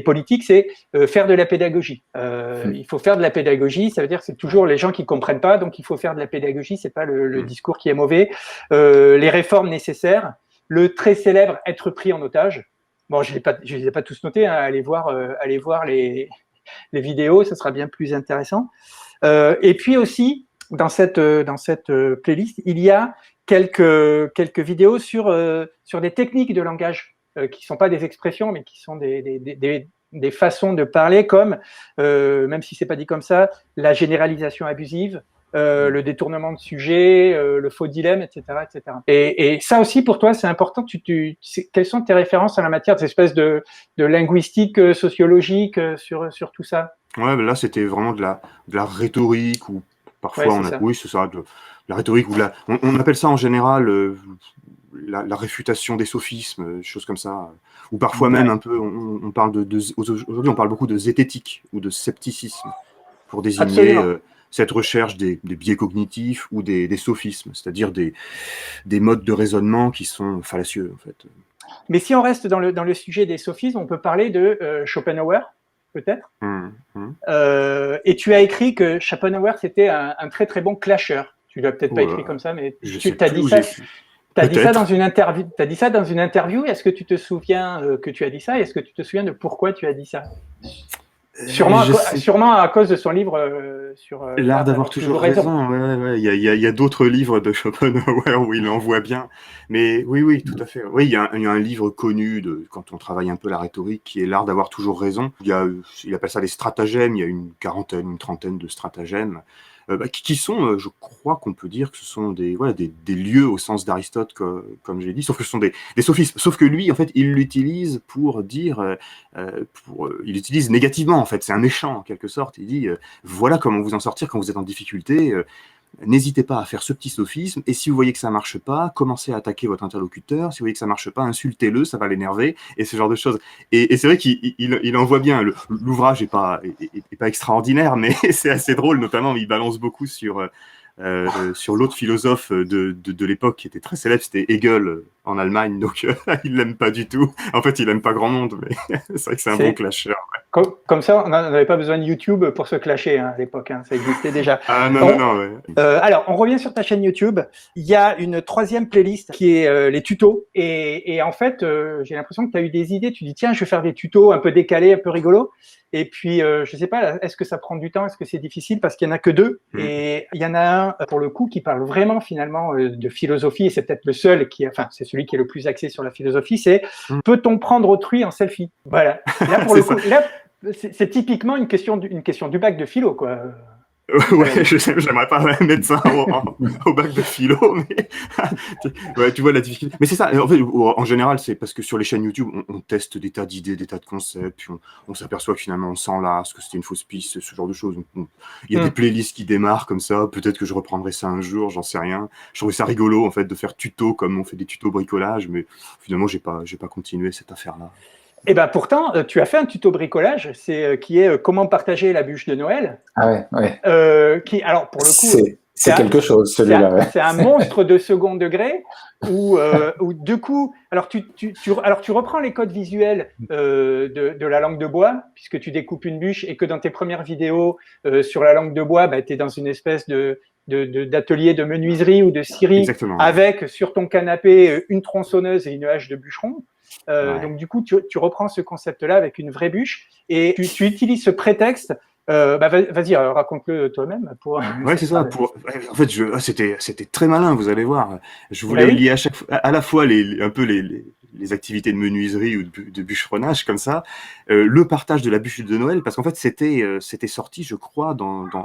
politiques, c'est faire de la pédagogie. Il faut faire de la pédagogie, ça veut dire que c'est toujours les gens qui comprennent pas, donc il faut faire de la pédagogie, c'est pas le discours qui est mauvais. Les réformes nécessaires, le très célèbre être pris en otage. Bon, je les ai pas tous notés, hein, allez voir les vidéos, ça sera bien plus intéressant. Et puis aussi, dans cette playlist, il y a quelques vidéos sur des techniques de langage qui ne sont pas des expressions, mais qui sont des façons de parler, comme, même si c'est pas dit comme ça, la généralisation abusive, le détournement de sujet, le faux dilemme, etc., etc. Et ça aussi, pour toi, c'est important. Quelles sont tes références en la matière, ces espèces de linguistique, sociologique sur tout ça? Ouais, là, c'était vraiment de la rhétorique, ou parfois oui, c'est ça, de la rhétorique, ou on appelle ça en général la réfutation des sophismes, choses comme ça, ou parfois même un peu, on parle aujourd'hui, on parle beaucoup de zététique ou de scepticisme pour désigner cette recherche des biais cognitifs ou des sophismes, c'est-à-dire des modes de raisonnement qui sont fallacieux, en fait. Mais si on reste dans le sujet des sophismes, on peut parler de Schopenhauer, peut-être. Et tu as écrit que Schopenhauer, c'était un très très bon clasheur. Tu l'as peut-être pas écrit comme ça, mais tu as dit ça. T'as dit ça dans une interview. T'as dit ça dans une interview. Est-ce que tu te souviens que tu as dit ça? Et est-ce que tu te souviens de pourquoi tu as dit ça? Sûrement à cause de son livre sur l'art d'avoir toujours raison. Ouais. Il y a d'autres livres de Schopenhauer où il en voit bien. Mais oui, tout à fait. Oui, il y a un livre connu quand on travaille un peu la rhétorique qui est l'art d'avoir toujours raison. Il appelle ça des stratagèmes. Il y a une trentaine de stratagèmes. Qui sont, je crois qu'on peut dire que ce sont des lieux au sens d'Aristote, comme j'ai dit, sauf que ce sont des sophismes. Sauf que lui, en fait, il l'utilise pour dire, il l'utilise négativement, en fait. C'est un méchant, en quelque sorte. Il dit, voilà comment vous en sortir quand vous êtes en difficulté. N'hésitez pas à faire ce petit sophisme, et si vous voyez que ça marche pas, commencez à attaquer votre interlocuteur. Si vous voyez que ça marche pas, insultez-le, ça va l'énerver, et ce genre de choses. Et c'est vrai qu'il en voit bien. L'ouvrage est pas extraordinaire, mais c'est assez drôle, notamment il balance beaucoup sur sur l'autre philosophe de l'époque qui était très célèbre, c'était Hegel en Allemagne, donc il l'aime pas du tout. En fait, il aime pas grand monde, mais c'est vrai que c'est un bon clasheur. Comme ça, on n'avait pas besoin de YouTube pour se clasher à l'époque, ça existait déjà. Ah non, ouais. Alors, on revient sur ta chaîne YouTube. Il y a une 3e playlist qui est les tutos. Et en fait, j'ai l'impression que tu as eu des idées. Tu dis, tiens, je vais faire des tutos un peu décalés, un peu rigolos. Et puis, je sais pas, est-ce que ça prend du temps? Est-ce que c'est difficile? Parce qu'il y en a que 2. Et il y en a un, pour le coup, qui parle vraiment finalement de philosophie. Et c'est peut-être le seul c'est celui qui est le plus axé sur la philosophie. C'est peut-on prendre autrui en selfie? Voilà. Là, pour le coup, c'est typiquement une question du bac de philo, quoi. Ouais, j'aimerais pas mettre ça au bac de philo, mais ouais, tu vois la difficulté. Mais c'est ça, en fait, en général, c'est parce que sur les chaînes YouTube, on teste des tas d'idées, des tas de concepts, puis on s'aperçoit que finalement on s'en lasse, que c'était une fausse piste, ce genre de choses. Donc, il y a des playlists qui démarrent comme ça, peut-être que je reprendrai ça un jour, j'en sais rien. Je trouvais ça rigolo, en fait, de faire tuto comme on fait des tutos bricolage, mais finalement, j'ai pas continué cette affaire-là. Eh ben pourtant, tu as fait un tuto bricolage, qui est comment partager la bûche de Noël. Ah ouais. Qui, alors pour le coup, c'est quelque chose celui-là. Ouais. C'est un monstre de second degré où du coup, alors tu reprends les codes visuels de la langue de bois puisque tu découpes une bûche et que dans tes premières vidéos sur la langue de bois, tu es dans une espèce d'atelier de menuiserie ou de scierie. Exactement. Avec sur ton canapé une tronçonneuse et une hache de bûcheron. Donc du coup, tu reprends ce concept-là avec une vraie bûche et tu utilises ce prétexte. Vas-y, raconte-le toi-même. Ouais, c'est ça. En fait, c'était très malin, vous allez voir. Je voulais lier à la fois les activités de menuiserie ou de bûcheronnage comme ça, le partage de la bûche de Noël, parce qu'en fait, c'était sorti, je crois,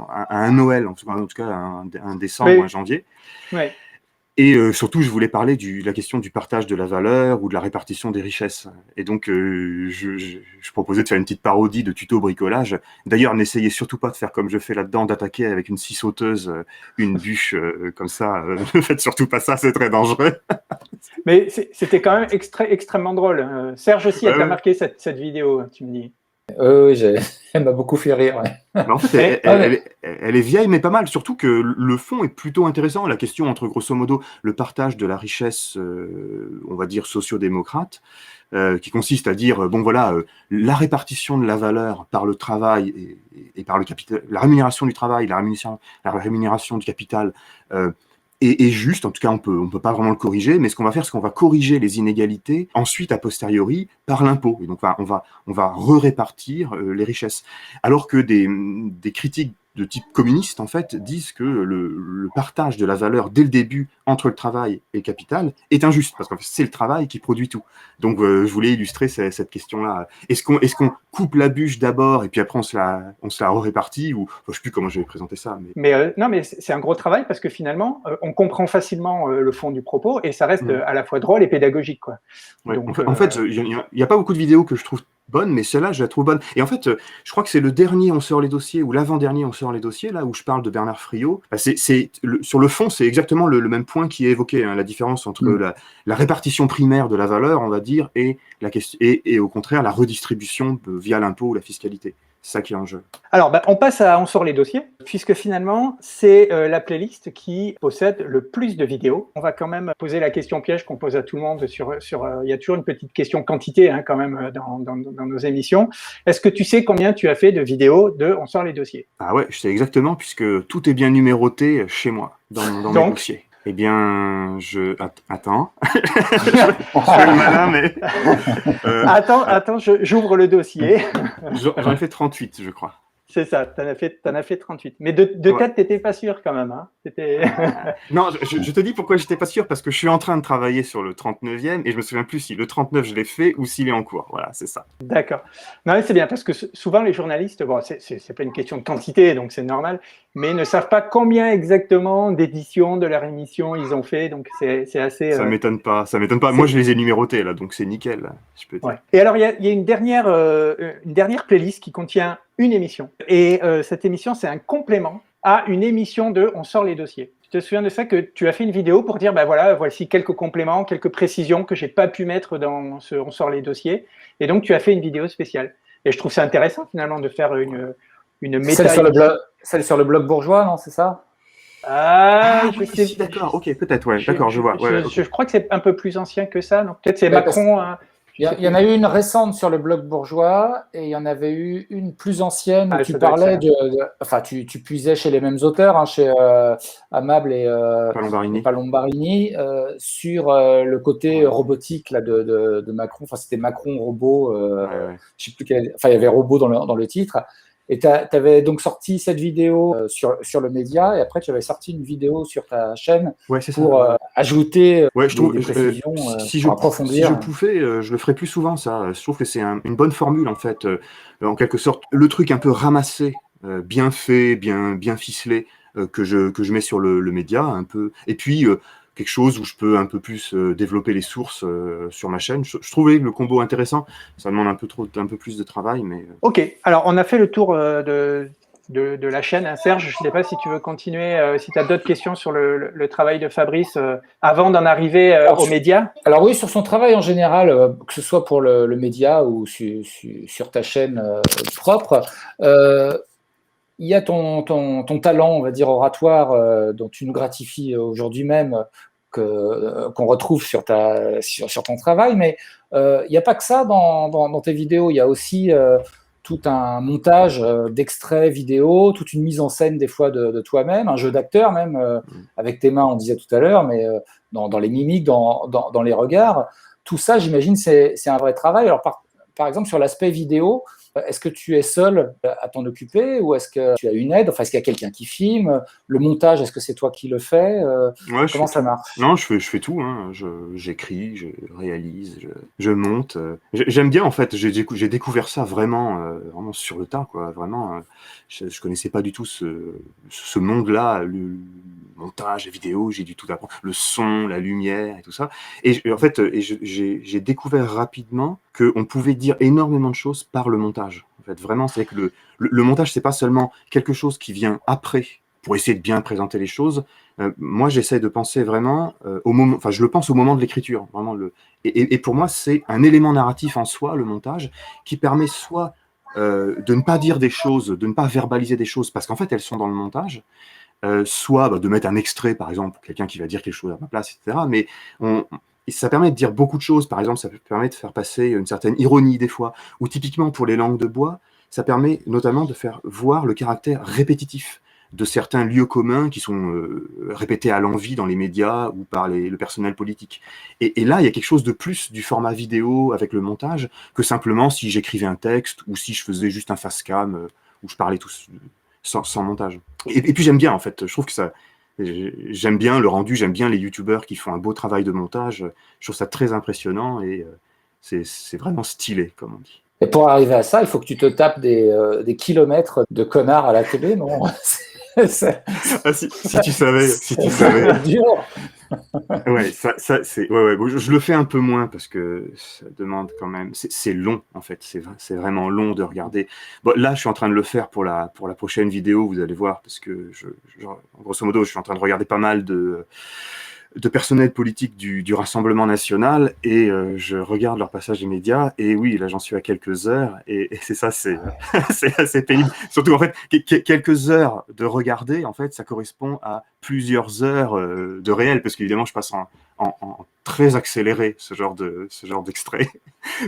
à un Noël, en tout cas un décembre ou un janvier. Ouais. Et surtout, je voulais parler de la question du partage de la valeur ou de la répartition des richesses. Et donc, je proposais de faire une petite parodie de tuto bricolage. D'ailleurs, n'essayez surtout pas de faire comme je fais là-dedans, d'attaquer avec une scie sauteuse une bûche comme ça. Ne faites surtout pas ça, c'est très dangereux. Mais c'était quand même extrêmement drôle. Serge aussi a marqué cette vidéo, tu me dis. Elle m'a beaucoup fait rire. Ouais. Mais en fait, elle est vieille, mais pas mal. Surtout que le fond est plutôt intéressant. La question entre, grosso modo, le partage de la richesse, on va dire, sociodémocrate, qui consiste à dire, la répartition de la valeur par le travail et par le capital, la rémunération du travail, la rémunération du capital, est juste. En tout cas, on peut pas vraiment le corriger, mais ce qu'on va faire, c'est qu'on va corriger les inégalités ensuite, a posteriori, par l'impôt. Et donc, on va re-répartir les richesses. Alors que des critiques de type communiste, en fait, disent que le partage de la valeur dès le début entre le travail et le capital est injuste, parce que c'est le travail qui produit tout. Donc, je voulais illustrer cette question-là. Est-ce qu'on coupe la bûche d'abord et puis après on se la répartit, ou je sais plus comment j'avais présenté ça. Non, mais c'est un gros travail parce que finalement, on comprend facilement le fond du propos et ça reste à la fois drôle et pédagogique, quoi. Ouais. Donc, en fait, il y a pas beaucoup de vidéos que je trouve bonne, mais celle-là, je la trouve bonne. Et en fait, je crois que c'est le dernier On sort les dossiers, ou l'avant-dernier On sort les dossiers, là où je parle de Bernard Friot. Sur le fond, c'est exactement le même point qui est évoqué, la différence entre la répartition primaire de la valeur, on va dire, et au contraire, la redistribution via l'impôt ou la fiscalité. C'est ça qui est en jeu. Alors, on passe à On sort les dossiers, puisque finalement, c'est la playlist qui possède le plus de vidéos. On va quand même poser la question piège qu'on pose à tout le monde. Il y a toujours une petite question quantité quand même dans nos émissions. Est-ce que tu sais combien tu as fait de vidéos de On sort les dossiers? Ah ouais, je sais exactement, puisque tout est bien numéroté chez moi, dans mes dossiers. Eh bien, attends. Je fais le malin, mais... Attends, j'ouvre le dossier. J'en ai fait 38, je crois. C'est ça, t'en as fait 38. Mais de tête, t'étais pas sûr quand même. Hein. Non, je te dis pourquoi j'étais pas sûr, parce que je suis en train de travailler sur le 39e et je me souviens plus si le 39 je l'ai fait ou s'il est en cours. Voilà, c'est ça. D'accord. Non, mais c'est bien parce que souvent les journalistes, c'est pas une question de quantité, donc c'est normal, mais ne savent pas combien exactement d'éditions de leur émission ils ont fait, donc c'est assez. Ça m'étonne pas. Moi, je les ai numérotés là, donc c'est nickel, je peux dire. Ouais. Et alors, il y a une dernière playlist qui contient une émission. Et cette émission, c'est un complément à une émission de On sort les dossiers. Tu te souviens de ça, que tu as fait une vidéo pour dire, voici quelques compléments, quelques précisions que j'ai pas pu mettre dans ce On sort les dossiers. Et donc, tu as fait une vidéo spéciale. Et je trouve ça intéressant, finalement, de faire une méta. Celle sur le blog bourgeois, non, c'est ça? Ah, Ah oui, si, d'accord, ok, peut-être, ouais, d'accord, je vois. Ouais, je crois que c'est un peu plus ancien que ça. Donc peut-être c'est Ouais, Macron. Hein, je sais il y en plus. a eu une récente sur le blog bourgeois et il y en avait eu une plus ancienne où Ah, tu ça doit être parlais ça. enfin, tu puisais chez les mêmes auteurs, hein, chez Amable et Palombarini. Palombarini, sur le côté Ouais, robotique là, de Macron. Enfin, c'était Macron robot. ouais, ouais. Je sais plus enfin, il y avait robot dans le titre. Et tu avais donc sorti cette vidéo sur le média et après tu avais sorti une vidéo sur ta chaîne Ouais, c'est ça. pour ajouter Ouais, je trouve, des précisions, pour si je approfondir. pouvais, je le ferais plus souvent, ça. Je trouve que c'est une bonne formule, en fait. En quelque sorte, le truc un peu ramassé, bien fait, bien ficelé, que je mets sur le média, un peu. Et puis, quelque chose où je peux un peu plus développer les sources sur ma chaîne. Je trouvais le combo intéressant. Ça demande un peu plus de travail, mais Ok, alors on a fait le tour de la chaîne, hein. Serge, je ne sais pas si tu veux continuer, si tu as d'autres questions sur le travail de Fabrice avant d'en arriver aux médias. Alors oui, sur son travail en général, que ce soit pour le média ou sur ta chaîne propre, il y a ton talent, on va dire, oratoire, dont tu nous gratifies aujourd'hui même, qu'on retrouve sur ton travail, mais il n'y a pas que ça dans tes vidéos, il y a aussi tout un montage d'extraits vidéo, toute une mise en scène des fois de toi-même, un jeu d'acteur même, avec tes mains, on disait tout à l'heure, mais dans les mimiques, dans les regards. Tout ça, j'imagine, c'est un vrai travail. Alors, par exemple, sur l'aspect vidéo, est-ce que tu es seul à t'en occuper ou est-ce que tu as une aide? Enfin, est-ce qu'il y a quelqu'un qui filme? Le montage, est-ce que c'est toi qui le fais? ouais, je Comment fais ça tout. marche? Non, je fais tout, hein. J'écris, je réalise, je monte. J'aime bien, en fait. J'ai découvert ça vraiment, vraiment sur le tas, quoi. Vraiment, je connaissais pas du tout ce monde-là, le montage, la vidéo. J'ai dû tout apprendre, le son, la lumière et tout ça. En fait, j'ai découvert rapidement qu'on pouvait dire énormément de choses par le montage. En fait, vraiment, c'est que le montage, c'est pas seulement quelque chose qui vient après pour essayer de bien présenter les choses. Moi, j'essaie de penser vraiment au moment, enfin, je le pense au moment de l'écriture, vraiment et pour moi, c'est un élément narratif en soi, le montage, qui permet soit de ne pas dire des choses, de ne pas verbaliser des choses, parce qu'en fait, elles sont dans le montage, soit de mettre un extrait, par exemple, quelqu'un qui va dire quelque chose à ma place, etc. Mais ça permet de dire beaucoup de choses. Par exemple, ça permet de faire passer une certaine ironie des fois, ou typiquement pour les langues de bois, ça permet notamment de faire voir le caractère répétitif de certains lieux communs qui sont répétés à l'envi dans les médias ou par le personnel politique. Et là, il y a quelque chose de plus du format vidéo avec le montage que simplement si j'écrivais un texte ou si je faisais juste un face-cam où je parlais tout sans montage. Et puis j'aime bien en fait, je trouve que ça, j'aime bien le rendu, j'aime bien les youtubeurs qui font un beau travail de montage, je trouve ça très impressionnant et c'est vraiment stylé comme on dit. Et pour arriver à ça, il faut que tu te tapes des kilomètres de connards à la télé, non? C'est Ah, si tu savais, si tu savais. dur. Ouais, c'est, ouais, bon, je le fais un peu moins parce que ça demande quand même, c'est long en fait, c'est vraiment long de regarder. Bon, là, je suis en train de le faire pour la prochaine vidéo, vous allez voir, parce que grosso modo, je suis en train de regarder pas mal de personnels politiques du Rassemblement national et je regarde leur passage immédiat et oui, là j'en suis à quelques heures et c'est ça, c'est assez pénible. Surtout en fait, quelques heures de regarder, en fait, ça correspond à plusieurs heures de réel parce qu'évidemment je passe en très accéléré ce genre d'extrait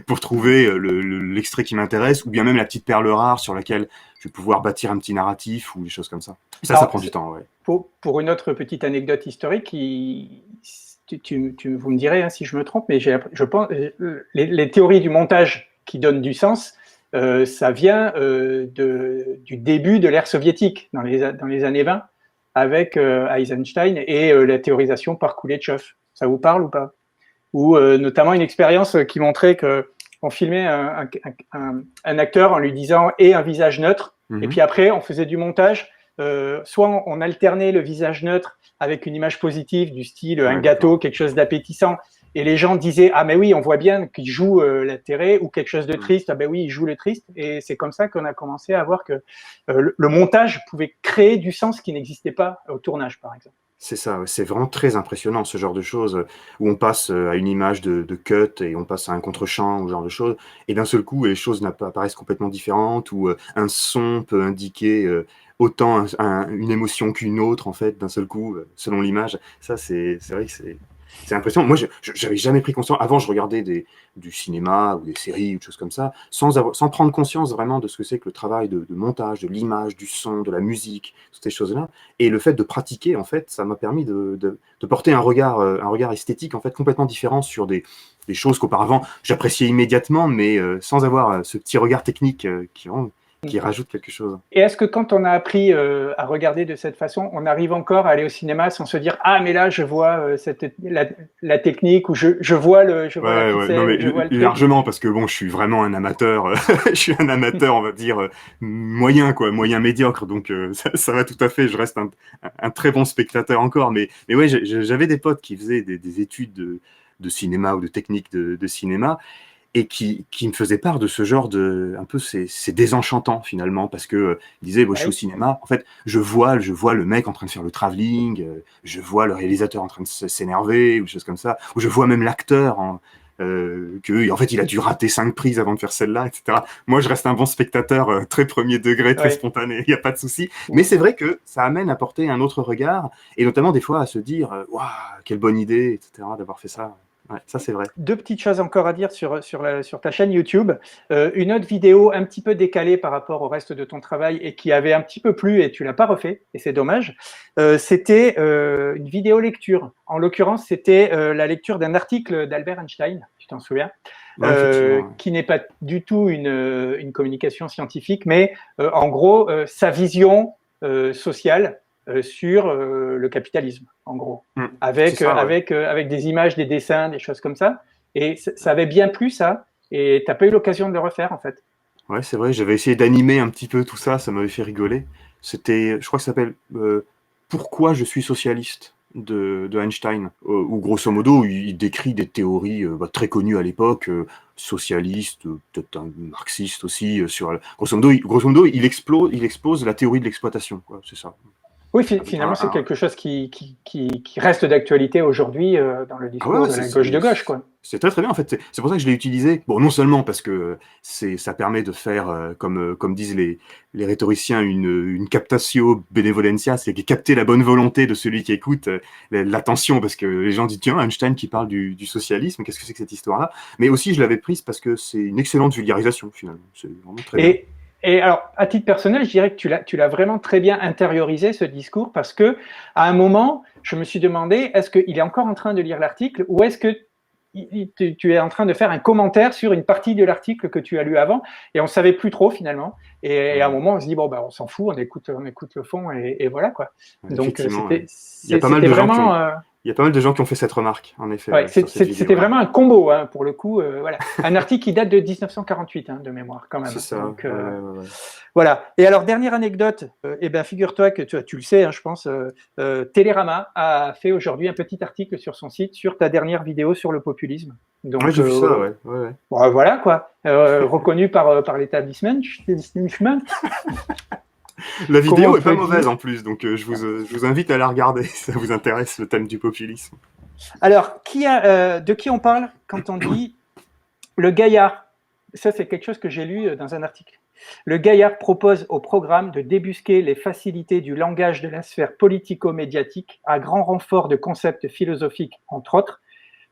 pour trouver l'extrait qui m'intéresse ou bien même la petite perle rare sur laquelle je vais pouvoir bâtir un petit narratif ou des choses comme ça. Et ça Alors, prend du temps, ouais. pour une autre petite anecdote historique, vous me direz hein, si je me trompe, mais je pense les théories du montage qui donnent du sens, ça vient du début de l'ère soviétique dans les années 20 avec Eisenstein et la théorisation par Kuleshov. Ça vous parle ou pas? Ou notamment une expérience qui montrait que on filmait un acteur en lui disant et un visage neutre, et puis après on faisait du montage. Soit on alternait le visage neutre avec une image positive du style un gâteau, quelque chose d'appétissant, et les gens disaient ah mais oui on voit bien qu'il joue l'intérêt, ou quelque chose de triste, ah ben oui il joue le triste, et c'est comme ça qu'on a commencé à voir que le montage pouvait créer du sens qui n'existait pas au tournage par exemple. C'est ça, ouais, c'est vraiment très impressionnant ce genre de choses où on passe à une image de cut et on passe à un contre-champ ou ce genre de choses et d'un seul coup les choses apparaissent complètement différentes ou un son peut indiquer autant une émotion qu'une autre, en fait, d'un seul coup, selon l'image. Ça, c'est vrai que c'est impressionnant. Moi, j'avais jamais pris conscience. Avant, je regardais du cinéma ou des séries ou des choses comme ça, sans prendre conscience vraiment de ce que c'est que le travail de montage, de l'image, du son, de la musique, toutes ces choses-là. Et le fait de pratiquer, en fait, ça m'a permis de porter un regard esthétique, en fait, complètement différent sur des choses qu'auparavant, j'appréciais immédiatement, mais sans avoir ce petit regard technique qui rajoute quelque chose. Et est-ce que quand on a appris à regarder de cette façon, on arrive encore à aller au cinéma sans se dire ah mais là je vois la technique ou je vois la ficelle, non, mais je vois le truc. largement parce que bon, je suis vraiment un amateur. Je suis un amateur, on va dire moyen moyen médiocre. Donc ça va tout à fait. Je reste un très bon spectateur encore. Mais ouais, j'avais des potes qui faisaient des études de cinéma ou de technique de cinéma, et qui me faisait part de ce genre un peu c'est désenchantant finalement, parce que il disait je suis au cinéma, en fait je vois le mec en train de faire le travelling, je vois le réalisateur en train de s'énerver ou des choses comme ça, ou je vois même l'acteur que en fait il a dû rater 5 prises avant de faire celle-là, etc. Moi je reste un bon spectateur, très premier degré, très spontané, il n'y a pas de souci, mais c'est vrai que ça amène à porter un autre regard, et notamment des fois à se dire waouh, quelle bonne idée, etc., d'avoir fait ça. Ouais, ça c'est vrai. Deux petites choses encore à dire sur ta chaîne YouTube. Une autre vidéo un petit peu décalée par rapport au reste de ton travail et qui avait un petit peu plu et tu l'as pas refait, et c'est dommage. C'était une vidéo lecture. En l'occurrence, c'était la lecture d'un article d'Albert Einstein, tu t'en souviens, qui n'est pas du tout une communication scientifique, mais en gros, sa vision sociale sur le capitalisme, en gros, avec des images, des dessins, des choses comme ça. Et ça avait bien plu, ça, et tu n'as pas eu l'occasion de le refaire, en fait. Ouais, c'est vrai, j'avais essayé d'animer un petit peu tout ça, ça m'avait fait rigoler. C'était, je crois que ça s'appelle Pourquoi je suis socialiste de Einstein, où grosso modo il décrit des théories très connues à l'époque, socialistes, peut-être un marxiste aussi, grosso modo il expose la théorie de l'exploitation, c'est ça. Oui, finalement, c'est quelque chose qui reste d'actualité aujourd'hui dans le discours de la gauche de gauche, quoi. C'est très très bien, en fait. C'est pour ça que je l'ai utilisé. Bon, non seulement parce que ça permet de faire, comme disent les rhétoriciens, une captatio benevolentia, c'est capter la bonne volonté de celui qui écoute l'attention, parce que les gens disent tiens, Einstein qui parle du socialisme, qu'est-ce que c'est que cette histoire-là? Mais aussi, je l'avais prise parce que c'est une excellente vulgarisation, finalement. C'est vraiment très bien. Et alors, à titre personnel, je dirais que tu l'as vraiment très bien intériorisé, ce discours, parce que à un moment, je me suis demandé, est-ce qu'il est encore en train de lire l'article, ou est-ce que tu es en train de faire un commentaire sur une partie de l'article que tu as lu avant, et on ne savait plus trop finalement. Et à un moment, on se dit bon, on s'en fout, on écoute le fond, et voilà quoi. Donc c'était vraiment. Il y a pas mal de gens qui ont fait cette remarque, en effet. Ouais, c'était vraiment un combo, pour le coup. Voilà. Un article qui date de 1948, de mémoire, quand même. C'est ça. Donc, voilà. Et alors, dernière anecdote, figure-toi que tu le sais, je pense, Télérama a fait aujourd'hui un petit article sur son site sur ta dernière vidéo sur le populisme. Donc, j'ai vu ça, ouais. Voilà, quoi. Reconnu par l'établissement. La vidéo est pas mauvaise en plus, donc je vous invite à la regarder si ça vous intéresse, le thème du populisme. Alors, de qui on parle quand on dit le gaillard? Ça, c'est quelque chose que j'ai lu dans un article. Le gaillard propose au programme de débusquer les facilités du langage de la sphère politico-médiatique à grand renfort de concepts philosophiques, entre autres,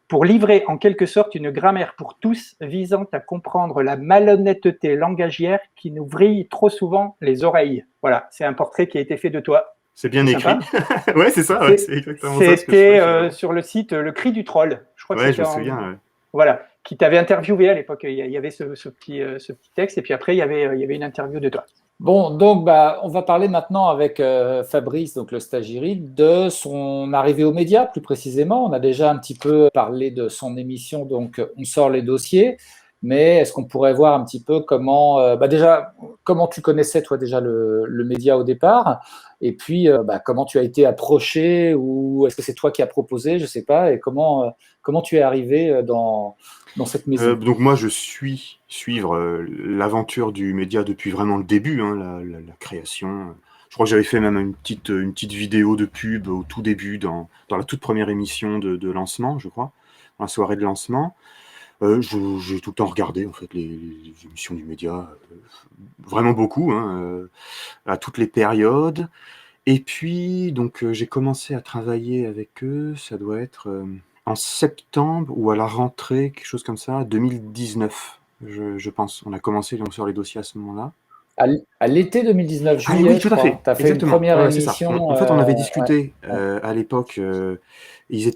pour livrer en quelque sorte une grammaire pour tous visant à comprendre la malhonnêteté langagière qui nous vrille trop souvent les oreilles. Voilà, c'est un portrait qui a été fait de toi. C'est bien écrit. Ouais, c'est ça, c'est exactement ça. C'était sur le site Le Cri du Troll. Je crois que je me souviens. Voilà, qui t'avait interviewé à l'époque. Il y avait ce petit texte, et puis après, il y avait une interview de toi. Bon, donc on va parler maintenant avec Fabrice, donc le stagiaire, de son arrivée aux médias, plus précisément. On a déjà un petit peu parlé de son émission, donc On sort les dossiers, mais est-ce qu'on pourrait voir un petit peu comment tu connaissais toi déjà le média au départ, et puis comment tu as été approché, ou est-ce que c'est toi qui as proposé, je ne sais pas, et comment tu es arrivé dans cette maison. Donc moi, je suivre l'aventure du média depuis vraiment le début, la création. Je crois que j'avais fait même une petite vidéo de pub au tout début, dans la toute première émission de lancement, je crois, dans la soirée de lancement. J'ai tout le temps regardé en fait les émissions du média, vraiment beaucoup, hein, à toutes les périodes. Et puis donc j'ai commencé à travailler avec eux, ça doit être en septembre ou à la rentrée, quelque chose comme ça, 2019, je pense. On a commencé donc, sur les dossiers à ce moment-là. À l'été 2019, Ah oui, juillet, je tout à crois. fait, Tu as fait une exactement. première Ouais, ouais, c'est ça. émission. En fait, on avait Ouais, discuté ouais. à l'époque. Il y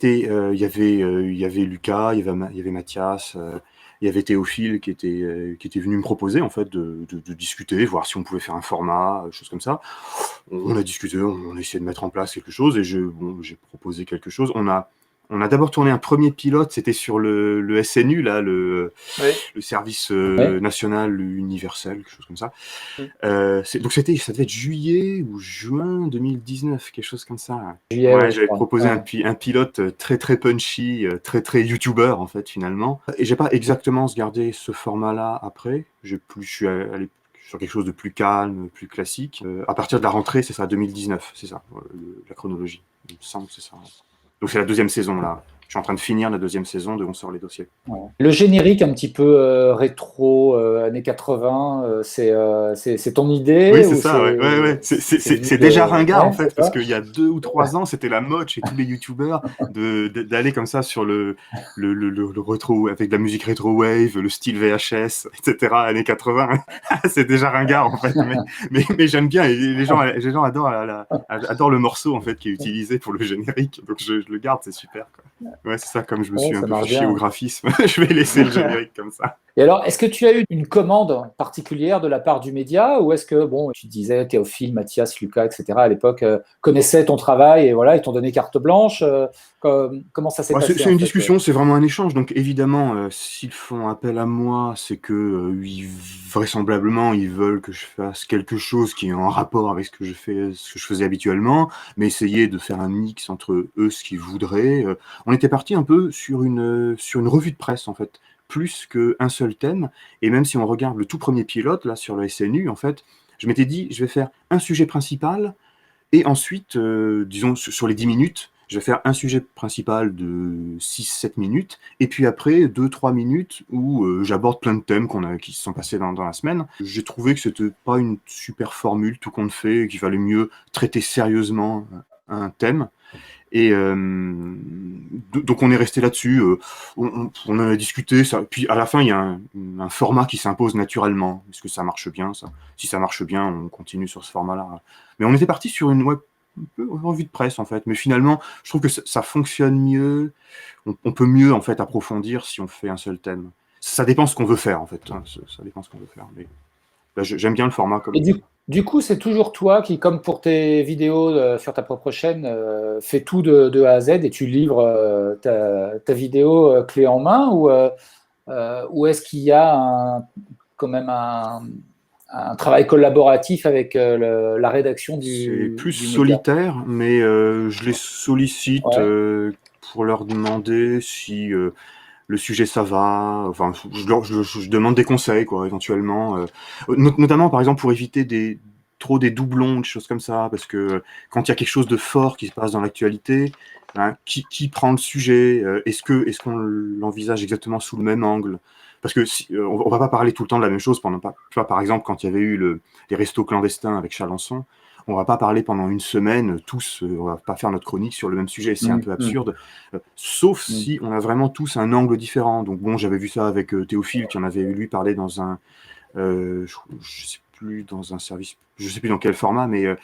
avait Lucas, il y avait Mathias, il y avait Théophile qui était venu me proposer en fait de discuter, voir si on pouvait faire un format, choses comme ça. On a discuté, on a essayé de mettre en place quelque chose et j'ai proposé quelque chose. On a d'abord tourné un premier pilote, c'était sur le SNU, là, Oui. le service Ouais. national universel, quelque chose comme ça. Mm. Donc ça devait être juillet ou juin 2019, quelque chose comme ça. Juillet, Ouais, ouais, je j'avais crois. proposé Ouais. un pilote très très punchy, très très youtubeur en fait finalement. Et j'ai pas exactement gardé ce format-là après. Je suis allé sur quelque chose de plus calme, plus classique. À partir de la rentrée, c'est ça, 2019, c'est ça, la chronologie. Il me semble que c'est ça. Donc c'est la deuxième saison là. Je suis en train de finir la deuxième saison de On sort les dossiers. Ouais. Le générique un petit peu rétro, années 80, c'est ton idée Oui, c'est ou ça, ouais, ouais, ouais. c'est venu C'est déjà de... ringard, en Ouais, c'est fait, parce ça. qu'il y a 2 ou 3 ans, c'était la mode chez tous les youtubeurs d'aller comme ça sur le rétro, avec de la musique rétro wave, le style VHS, etc., années 80. C'est déjà ringard, en fait, mais j'aime bien, et les gens adorent, adorent le morceau, en fait, qui est utilisé pour le générique, donc je le garde, c'est super, quoi. Ouais, c'est ça, comme je me Ouais, suis un ça peu fait marche chier au bien. graphisme, je vais laisser le générique comme ça. Et alors, est-ce que tu as eu une commande particulière de la part du média ou est-ce que, bon, tu disais Théophile, Mathias, Lucas, etc., à l'époque, connaissaient ton travail et voilà, ils t'ont donné carte blanche. Comment ça s'est Ouais, passé c'est en une fait? discussion, c'est vraiment un échange. Donc évidemment, s'ils font appel à moi, c'est que vraisemblablement ils veulent que je fasse quelque chose qui est en rapport avec ce que je faisais habituellement, mais essayer de faire un mix entre eux, ce qu'ils voudraient. On était parti un peu sur une revue de presse en fait, plus qu'un seul thème. Et même si on regarde le tout premier pilote là sur le SNU, en fait, je m'étais dit, je vais faire un sujet principal. Et ensuite, disons, sur les 10 minutes, je vais faire un sujet principal de 6-7 minutes, et puis après, 2-3 minutes où j'aborde plein de thèmes qui se sont passés dans la semaine. J'ai trouvé que c'était pas une super formule, tout compte fait, qu'il fallait mieux traiter sérieusement un thème. Et donc on est resté là-dessus, on en a discuté, ça. Puis à la fin, il y a un format qui s'impose naturellement. Est-ce que ça marche bien, ça? Si ça marche bien, on continue sur ce format-là. Mais on était parti sur une un peu revue de presse, en fait. Mais finalement, je trouve que ça fonctionne mieux. On peut mieux, en fait, approfondir si on fait un seul thème. Ça dépend ce qu'on veut faire, en fait, hein. Ça dépend ce qu'on veut faire. Mais là, j'aime bien le format comme Et il est. du coup, c'est toujours toi qui, comme pour tes vidéos sur ta propre chaîne, fais tout de A à Z et tu livres ta vidéo clé en main ou est-ce qu'il y a quand même un travail collaboratif avec la rédaction C'est plus du média? solitaire, mais je les sollicite Ouais. pour leur demander si le sujet ça va. Enfin, je demande des conseils, quoi, éventuellement. Notamment, par exemple, pour éviter trop des doublons, des choses comme ça, parce que quand il y a quelque chose de fort qui se passe dans l'actualité, hein, qui prend le sujet? Est-ce qu'on l'envisage exactement sous le même angle? Parce que on va pas parler tout le temps de la même chose pendant pas. Tu vois, par exemple, quand il y avait eu les restos clandestins avec Chalençon, on va pas parler pendant une semaine tous, on va pas faire notre chronique sur le même sujet, c'est un peu Mm. absurde. Sauf Mm. si on a vraiment tous un angle différent. Donc bon, j'avais vu ça avec Théophile, qui en avait lui parlé dans je sais plus dans un service, je sais plus dans quel format, mais ouais,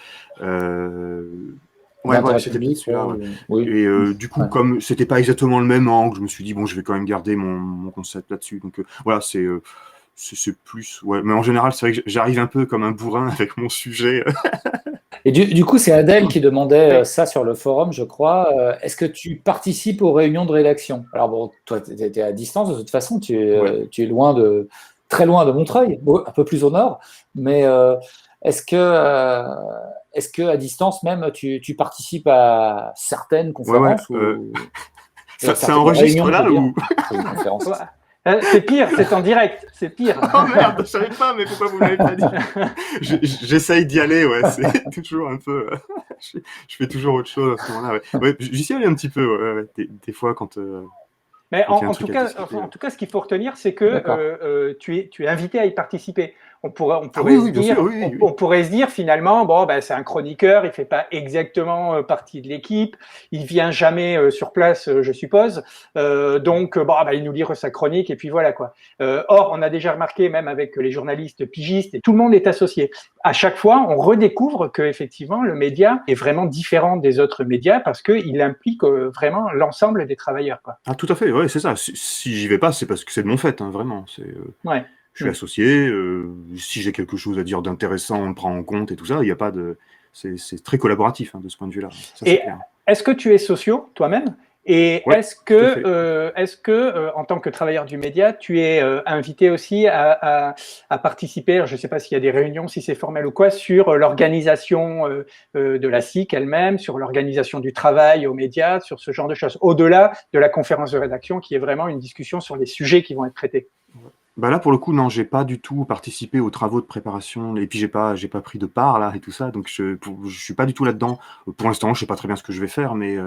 voilà, D'intérêt c'était peut-être public, celui-là. Ouais. oui. Et du coup, Ouais. comme c'était pas exactement le même angle, je me suis dit bon, je vais quand même garder mon concept là-dessus. Donc voilà, c'est plus, ouais. Mais en général, c'est vrai que j'arrive un peu comme un bourrin avec mon sujet. Et du coup, c'est Adèle qui demandait Oui. ça sur le forum, je crois. Est-ce que tu participes aux réunions de rédaction? Alors bon, toi, tu es à distance de toute façon, Ouais. tu es très loin de Montreuil, un peu plus au nord. Mais est-ce que à distance même, tu participes à certaines Ouais, ouais. conférences ou Ça certaines enregistre réunions, je veux là dire? ou C'est une conférence. Ouais. C'est pire, c'est en direct, c'est pire. Oh merde, je savais pas, mais pourquoi vous l'avez pas dit? J'essaye d'y aller, ouais, c'est toujours un peu. Je fais toujours autre chose à ce moment-là, ouais. Ouais, j'y suis allé un petit peu, ouais, ouais, des fois quand. Mais Donc, il y a un en truc tout à cas, discuter. en tout cas, ce qu'il faut retenir, c'est que D'accord. tu es invité à y participer. On Ah pourrait oui, se oui, bien dire, sûr, oui, oui, on oui. pourrait se dire finalement, bon, ben, c'est un chroniqueur, il fait pas exactement partie de l'équipe, il vient jamais sur place, je suppose. Donc, bon, ben, il nous livre sa chronique et puis voilà quoi. Or, on a déjà remarqué, même avec les journalistes pigistes, et tout le monde est associé. À chaque fois, on redécouvre que effectivement, le média est vraiment différent des autres médias parce qu'il implique vraiment l'ensemble des travailleurs, quoi. Ah, tout à fait, ouais, c'est ça. Si j'y vais pas, c'est parce que c'est de mon fait, hein, vraiment. Ouais. Je suis Mm. associé. Si j'ai quelque chose à dire d'intéressant, on le prend en compte et tout ça. Il n'y a pas de. C'est très collaboratif, hein, de ce point de vue-là. Ça, c'est Et clair. est-ce que tu es socio toi-même? Et Ouais, tout à fait. est-ce que en tant que travailleur du média, tu es invité aussi à participer, alors je ne sais pas s'il y a des réunions, si c'est formel ou quoi, sur l'organisation de la SIC elle-même, sur l'organisation du travail aux médias, sur ce genre de choses, au-delà de la conférence de rédaction qui est vraiment une discussion sur les sujets qui vont être traités. Bah là, pour le coup, non, j'ai pas du tout participé aux travaux de préparation. Et puis, j'ai pas pris de part là et tout ça. Donc, je suis pas du tout là-dedans. Pour l'instant, je sais pas très bien ce que je vais faire, mais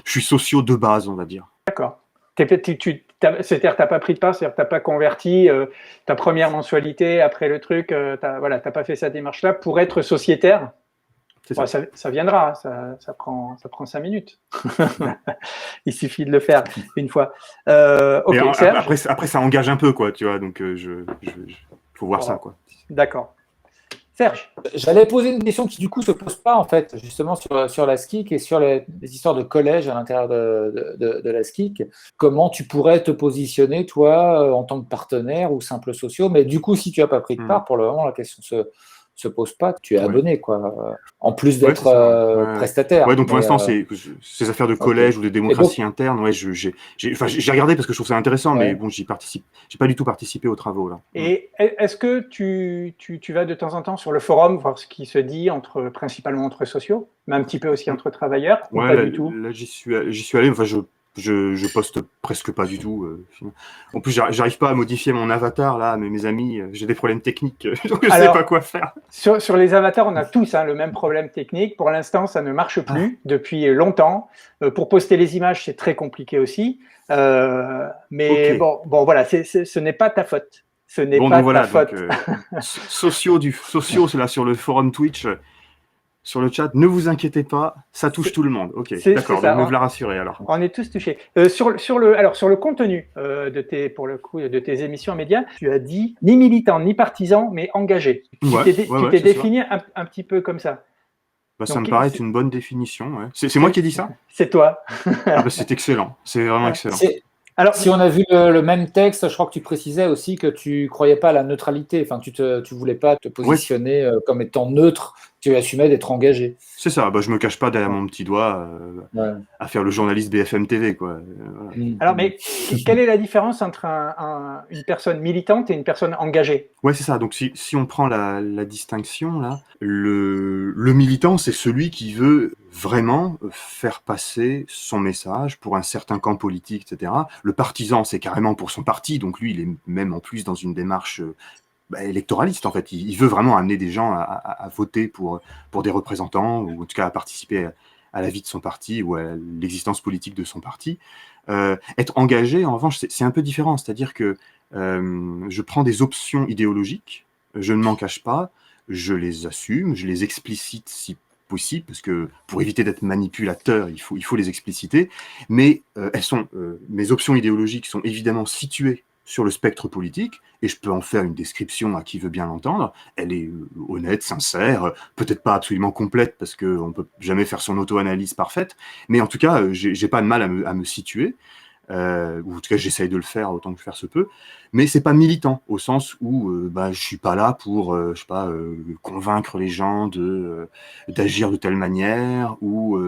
je suis socio de base, on va dire. D'accord. C'est-à-dire que tu n'as pas pris de part, c'est-à-dire que tu n'as pas converti ta première mensualité après le truc, voilà, t'as pas fait cette démarche-là pour être sociétaire. C'est Bon, ça. ça viendra, ça prend 5 minutes. Il suffit de le faire une fois. Et Ok, Serge. après, ça engage un peu, quoi, tu vois. Donc, faut voir ça, Bon, quoi. d'accord. Serge. J'allais poser une question qui du coup se pose pas en fait, justement sur la SKIC et sur les histoires de collège à l'intérieur de la SKIC. Comment tu pourrais te positionner toi en tant que partenaire ou simple socio? Mais du coup, si tu as pas pris de Hmm. part, pour le moment, la question se pose pas. Tu es Ouais. abonné quoi, en plus Ouais, d'être c'est ça. Ouais. Ouais. prestataire. Ouais, donc pour Mais l'instant, ces affaires de ok. collège ou de Et donc, démocratie interne, ouais, enfin, j'ai regardé parce que je trouve ça intéressant, mais ouais. bon, j'ai pas du tout participé aux travaux là. Et est-ce que tu vas de temps en temps sur le forum voir ce qui se dit principalement entre sociaux, mais un petit peu aussi Mm. entre travailleurs, ou Ouais, pas du tout? là, j'y suis allé. Enfin, je poste presque pas du tout. En plus, j'arrive pas à modifier mon avatar là, mais mes amis, j'ai des problèmes techniques, donc je sais pas Alors, quoi faire. sur les avatars, on a tous le même problème technique. Pour l'instant, ça ne marche Ah, plus depuis longtemps. Pour poster les images, c'est très compliqué aussi. ok. Mais bon, voilà, ce n'est pas ta faute. Ce n'est Bon, pas donc ta voilà, donc faute. sociaux, c'est là sur le forum Twitch, sur le chat. Ne vous inquiétez pas, ça touche C'est tout le monde. Ok, c'est d'accord. Donc me ça. voilà rassuré alors. On est tous touchés. Sur le contenu pour le coup, de tes émissions médias, tu as dit ni militant ni partisan, mais engagé. Ouais, Tu ouais, t'es c'est ça. défini un petit peu comme ça. Bah, ça me Donc paraît être une bonne définition. Ouais. C'est moi qui ai dit ça? c'est toi. Ah bah c'est excellent. C'est vraiment excellent. Alors, Si on a vu le même texte, je crois que tu précisais aussi que tu croyais pas à la neutralité. Enfin, tu voulais pas te Ouais, positionner comme étant neutre. Tu assumais d'être engagé. c'est ça. Bah, je me cache pas derrière Ouais. mon petit doigt Ouais. à faire le journaliste BFM TV, quoi. Voilà. alors, mais quelle est la différence entre une personne militante et une personne engagée? Ouais, c'est ça. Donc, si on prend la distinction, là, le militant, c'est celui qui veut vraiment faire passer son message pour un certain camp politique, etc. Le partisan, c'est carrément pour son parti. Donc, lui, il est même en plus dans une démarche électoraliste, en fait. Il veut vraiment amener des gens à voter pour des représentants, ou en tout cas à participer à la vie de son parti ou à l'existence politique de son parti. Être engagé, en revanche, c'est un peu différent. C'est-à-dire que je prends des options idéologiques, je ne m'en cache pas, je les assume, je les explicite si possible, parce que pour éviter d'être manipulateur, il faut les expliciter, mais mes options idéologiques sont évidemment situées sur le spectre politique, et je peux en faire une description à qui veut bien l'entendre. Elle est honnête, sincère, peut-être pas absolument complète, parce qu'on ne peut jamais faire son auto-analyse parfaite, mais en tout cas, j'ai pas de mal à me situer, ou en tout cas j'essaye de le faire autant que faire se peut, mais c'est pas militant au sens où je suis pas là pour je sais pas convaincre les gens d'agir de telle manière ou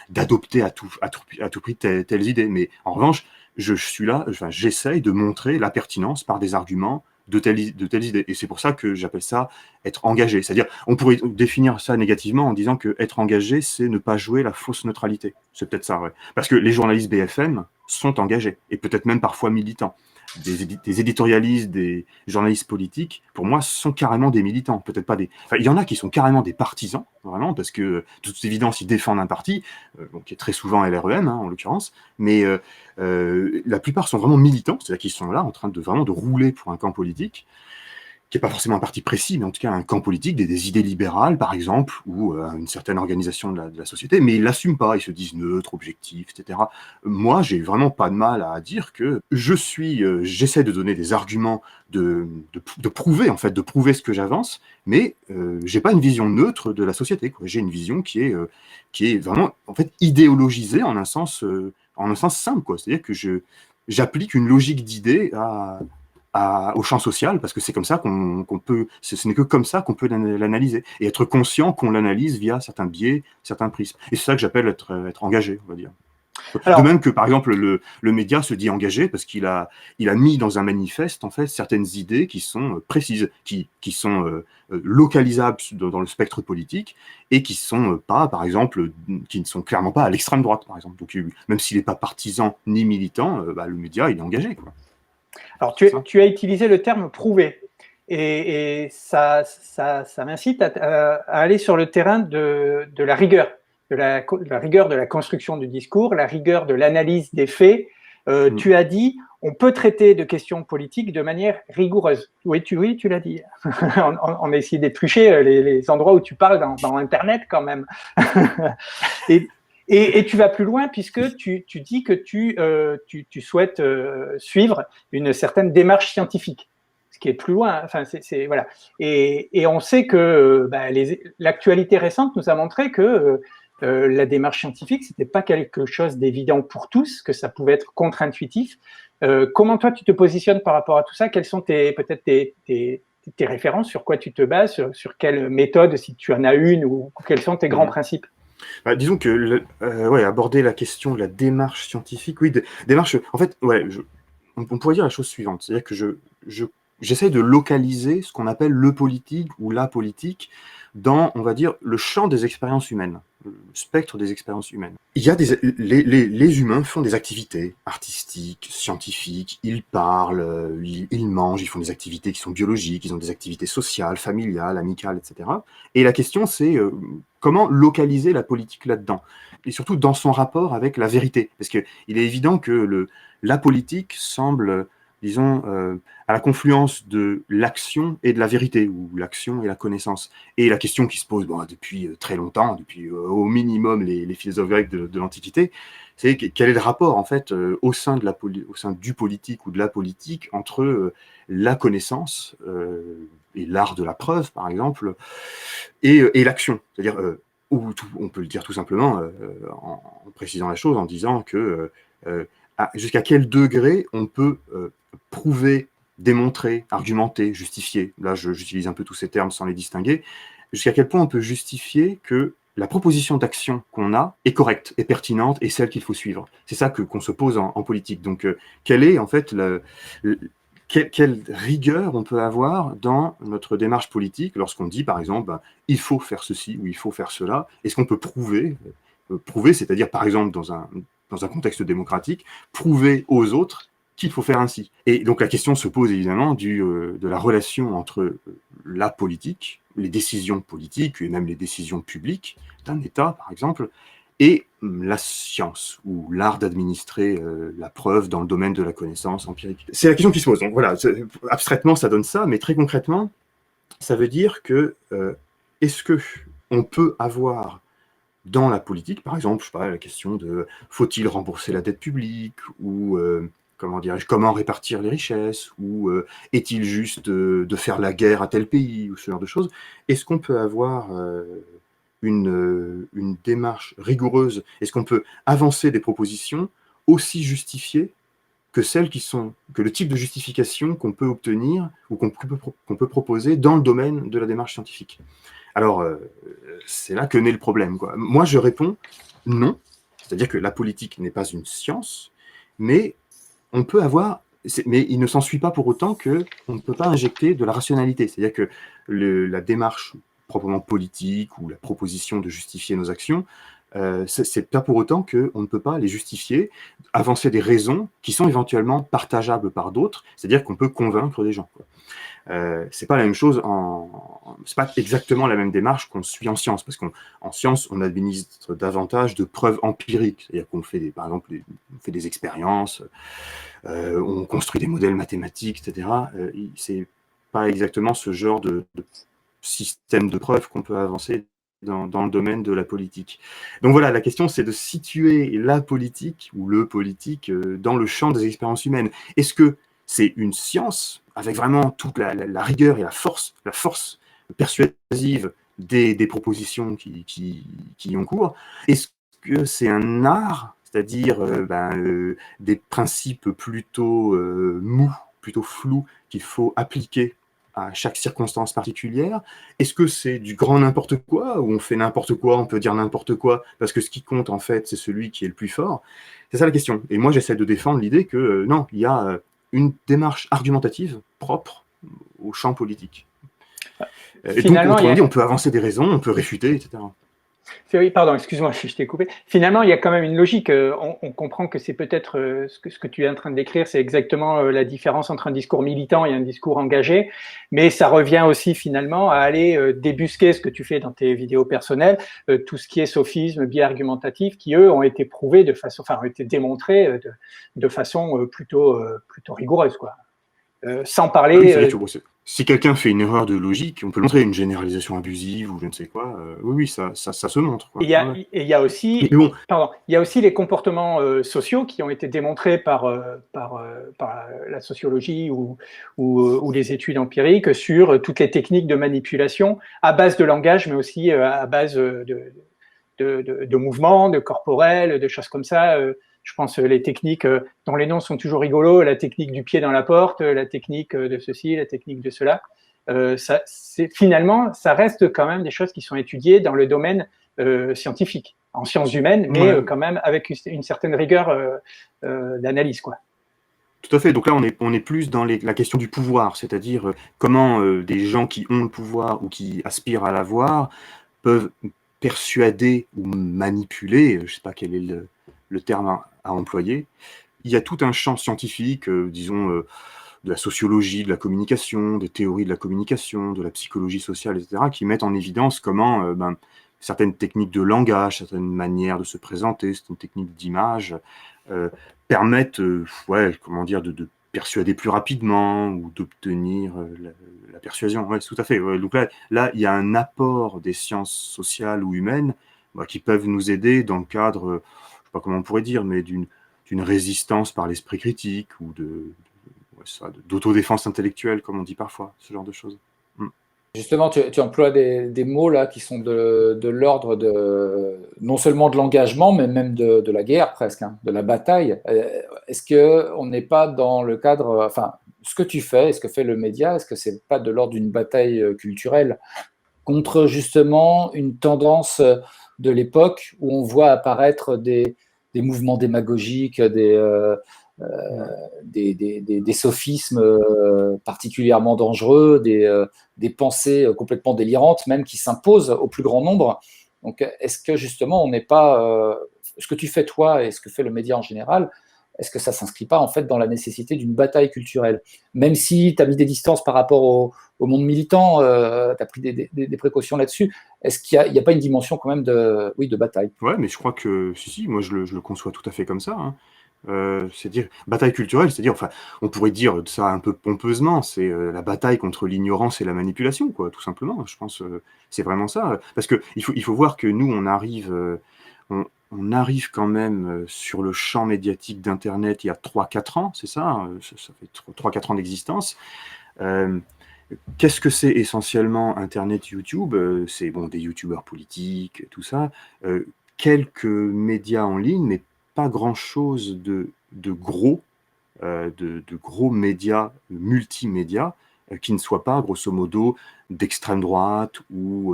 d'adopter à tout prix telles idées, mais en revanche je suis là, enfin, j'essaye de montrer la pertinence par des arguments de telles idées, et c'est pour ça que j'appelle ça être engagé. C'est-à-dire, on pourrait définir ça négativement en disant que être engagé, c'est ne pas jouer la fausse neutralité. C'est peut-être ça, ouais. Parce que les journalistes BFM sont engagés, et peut-être même parfois militants. des éditorialistes, des journalistes politiques, pour moi, sont carrément des militants. Peut-être pas des. Enfin, il y en a qui sont carrément des partisans, vraiment, parce que, de toute évidence, ils défendent un parti, donc qui est très souvent LREM, hein, en l'occurrence, mais la plupart sont vraiment militants, c'est-à-dire qu'ils sont là en train de vraiment de rouler pour un camp politique, qui n'est pas forcément un parti précis, mais en tout cas un camp politique, des idées libérales, par exemple, ou une certaine organisation de la société, mais ils ne l'assument pas, ils se disent neutres, objectifs, etc. Moi, j'ai vraiment pas de mal à dire que j'essaie de donner des arguments, de prouver, en fait, de prouver ce que j'avance, mais j'ai pas une vision neutre de la société, quoi. J'ai une vision qui est vraiment, en fait, idéologisée en un sens simple, quoi. C'est-à-dire que j'applique une logique d'idées au champ social, parce que c'est comme ça qu'on peut, ce n'est que comme ça qu'on peut l'analyser, et être conscient qu'on l'analyse via certains biais, certains prismes. Et c'est ça que j'appelle être engagé, on va dire. Alors, de même que, par exemple, le média se dit engagé parce qu'il a mis dans un manifeste, en fait, certaines idées qui sont précises, qui sont localisables dans le spectre politique, et qui sont pas, par exemple, qui ne sont clairement pas à l'extrême droite, par exemple. Donc, même s'il n'est pas partisan ni militant, le média, il est engagé, quoi. Alors, tu as utilisé le terme prouver, et ça m'incite à aller sur le terrain de la rigueur, de la rigueur de la construction du discours, la rigueur de l'analyse des faits. Tu as dit, on peut traiter de questions politiques de manière rigoureuse. Oui, tu l'as dit. On a essayé d'éplucher les endroits où tu parles dans Internet, quand même. Et tu vas plus loin, puisque tu dis que tu souhaites suivre une certaine démarche scientifique, ce qui est plus loin. Enfin, voilà. Et on sait que l'actualité récente nous a montré que la démarche scientifique, c'était pas quelque chose d'évident pour tous, que ça pouvait être contre-intuitif. Comment toi tu te positionnes par rapport à tout ça? Quelles sont peut-être tes références? Sur quoi tu te bases? Sur quelle méthode, si tu en as une, ou quels sont tes grands principes? Disons que aborder la question de la démarche scientifique, oui, démarche. En fait, on pourrait dire la chose suivante, c'est-à-dire que j'essaie de localiser ce qu'on appelle le politique ou la politique dans, on va dire, le champ des expériences humaines, le spectre des expériences humaines. Il y a les humains font des activités artistiques, scientifiques, ils parlent, ils mangent, ils font des activités qui sont biologiques, ils ont des activités sociales, familiales, amicales, etc. Et la question, c'est comment localiser la politique là-dedans, et surtout dans son rapport avec la vérité, parce qu'il est évident que la politique semble, disons, à la confluence de l'action et de la vérité, ou l'action et la connaissance. Et la question qui se pose depuis très longtemps, depuis au minimum les philosophes grecs de l'Antiquité, c'est quel est le rapport, en fait, au sein du politique ou de la politique entre la connaissance et l'art de la preuve, par exemple, et l'action. C'est-à-dire, on peut le dire tout simplement en précisant la chose, en disant que jusqu'à quel degré on peut prouver, démontrer, argumenter, justifier, là j'utilise un peu tous ces termes sans les distinguer, jusqu'à quel point on peut justifier que la proposition d'action qu'on a est correcte, est pertinente, et celle qu'il faut suivre. C'est ça qu'on se pose en politique. Donc, quelle est en fait quelle rigueur on peut avoir dans notre démarche politique lorsqu'on dit, par exemple, il faut faire ceci ou il faut faire cela? Est-ce qu'on peut prouver, c'est-à-dire, par exemple, dans un contexte démocratique, prouver aux autres qu'il faut faire ainsi? Et donc la question se pose évidemment de la relation entre la politique, les décisions politiques et même les décisions publiques d'un État, par exemple, et la science, ou l'art d'administrer la preuve dans le domaine de la connaissance empirique. C'est la question qui se pose. Donc voilà, abstraitement, ça donne ça, mais très concrètement, ça veut dire que est-ce que on peut avoir dans la politique, par exemple, je sais pas, la question de faut-il rembourser la dette publique, ou comment répartir les richesses, ou est-il juste de faire la guerre à tel pays, ou ce genre de choses. Est-ce qu'on peut avoir une démarche rigoureuse? Est-ce qu'on peut avancer des propositions aussi justifiées que que le type de justification qu'on peut obtenir ou qu'on peut proposer dans le domaine de la démarche scientifique? Alors, c'est là que naît le problème, quoi. Moi, je réponds non, c'est-à-dire que la politique n'est pas une science, mais on peut avoir, mais il ne s'ensuit pas pour autant qu'on ne peut pas injecter de la rationalité, c'est-à-dire que la démarche proprement politique ou la proposition de justifier nos actions c'est pas pour autant qu'on ne peut pas les justifier, avancer des raisons qui sont éventuellement partageables par d'autres, c'est-à-dire qu'on peut convaincre des gens, quoi. C'est pas la même chose c'est pas exactement la même démarche qu'on suit en science, parce qu'en science, on administre davantage de preuves empiriques, c'est-à-dire qu'on fait par exemple, on fait des expériences, on construit des modèles mathématiques, etc. C'est pas exactement ce genre de système de preuves qu'on peut avancer dans le domaine de la politique. Donc voilà, la question, c'est de situer la politique ou le politique dans le champ des expériences humaines. Est-ce que c'est une science avec vraiment toute la rigueur et la force persuasive des propositions qui y ont cours? Est-ce que c'est un art, c'est-à-dire des principes plutôt mous, plutôt flous, qu'il faut appliquer à chaque circonstance particulière? Est-ce que c'est du grand n'importe quoi, où on fait n'importe quoi, on peut dire n'importe quoi, parce que ce qui compte, en fait, c'est celui qui est le plus fort? C'est ça la question. Et moi, j'essaie de défendre l'idée que non, il y a une démarche argumentative propre au champ politique. Et donc, autrement dit, on peut avancer des raisons, on peut réfuter, etc. Oui, pardon, excuse-moi, je t'ai coupé. Finalement, il y a quand même une logique. On comprend que c'est peut-être ce que tu es en train de décrire, c'est exactement la différence entre un discours militant et un discours engagé. Mais ça revient aussi finalement à aller débusquer ce que tu fais dans tes vidéos personnelles, tout ce qui est sophisme, biais argumentatif, qui eux ont été prouvés ont été démontrés de façon plutôt rigoureuse, quoi. Sans parler. Si quelqu'un fait une erreur de logique, on peut le montrer, une généralisation abusive ou je ne sais quoi. Oui, ça se montre, quoi. Et il y a aussi les comportements sociaux qui ont été démontrés par la sociologie ou les études empiriques sur toutes les techniques de manipulation à base de langage, mais aussi à base de mouvements, de corporels, de choses comme ça. Je pense les techniques dont les noms sont toujours rigolos, la technique du pied dans la porte, la technique de ceci, la technique de cela. Finalement, ça reste quand même des choses qui sont étudiées dans le domaine scientifique, en sciences humaines, mais quand même avec une certaine rigueur d'analyse, quoi. Tout à fait. Donc là, on est plus dans la question du pouvoir, c'est-à-dire comment des gens qui ont le pouvoir ou qui aspirent à l'avoir peuvent persuader ou manipuler, je ne sais pas quel est le terme à employer. Il y a tout un champ scientifique, disons, de la sociologie, de la communication, des théories de la communication, de la psychologie sociale, etc., qui mettent en évidence comment certaines techniques de langage, certaines manières de se présenter, certaines techniques d'image permettent de persuader plus rapidement ou d'obtenir la persuasion. Ouais, tout à fait. Ouais. Donc là, il y a un apport des sciences sociales ou humaines qui peuvent nous aider dans le cadre, je ne sais pas comment on pourrait dire, mais d'une résistance par l'esprit critique ou d'autodéfense intellectuelle, comme on dit parfois, ce genre de choses. Justement, tu emploies des mots là qui sont de l'ordre non seulement de l'engagement, mais même de la guerre presque, hein, de la bataille. Est-ce qu'on n'est pas dans le cadre, enfin, ce que tu fais, ce que fait le média, est-ce que c'est pas de l'ordre d'une bataille culturelle contre justement une tendance de l'époque où on voit apparaître des mouvements démagogiques, des sophismes particulièrement dangereux, des pensées complètement délirantes, même qui s'imposent au plus grand nombre. Donc, est-ce que justement, on n'est pas ce que tu fais toi et ce que fait le média en général, est-ce que ça ne s'inscrit pas en fait dans la nécessité d'une bataille culturelle? Même si tu as mis des distances par rapport au monde militant, tu as pris des précautions là-dessus, est-ce qu'il n'y a pas une dimension quand même de bataille? Ouais, mais je crois que si, moi je le conçois tout à fait comme ça, hein. C'est-à-dire bataille culturelle, c'est-à-dire, enfin, on pourrait dire ça un peu pompeusement, c'est la bataille contre l'ignorance et la manipulation, quoi, tout simplement. Je pense c'est vraiment ça, parce que il faut voir que nous on arrive quand même sur le champ médiatique d'Internet il y a 3-4 ans, c'est ça, hein, ça fait 3-4 ans d'existence. Qu'est-ce que c'est essentiellement Internet, YouTube? C'est bon, des youtubeurs politiques, tout ça, quelques médias en ligne, mais pas grand-chose de gros, de gros médias, multimédias, qui ne soient pas, grosso modo, d'extrême droite ou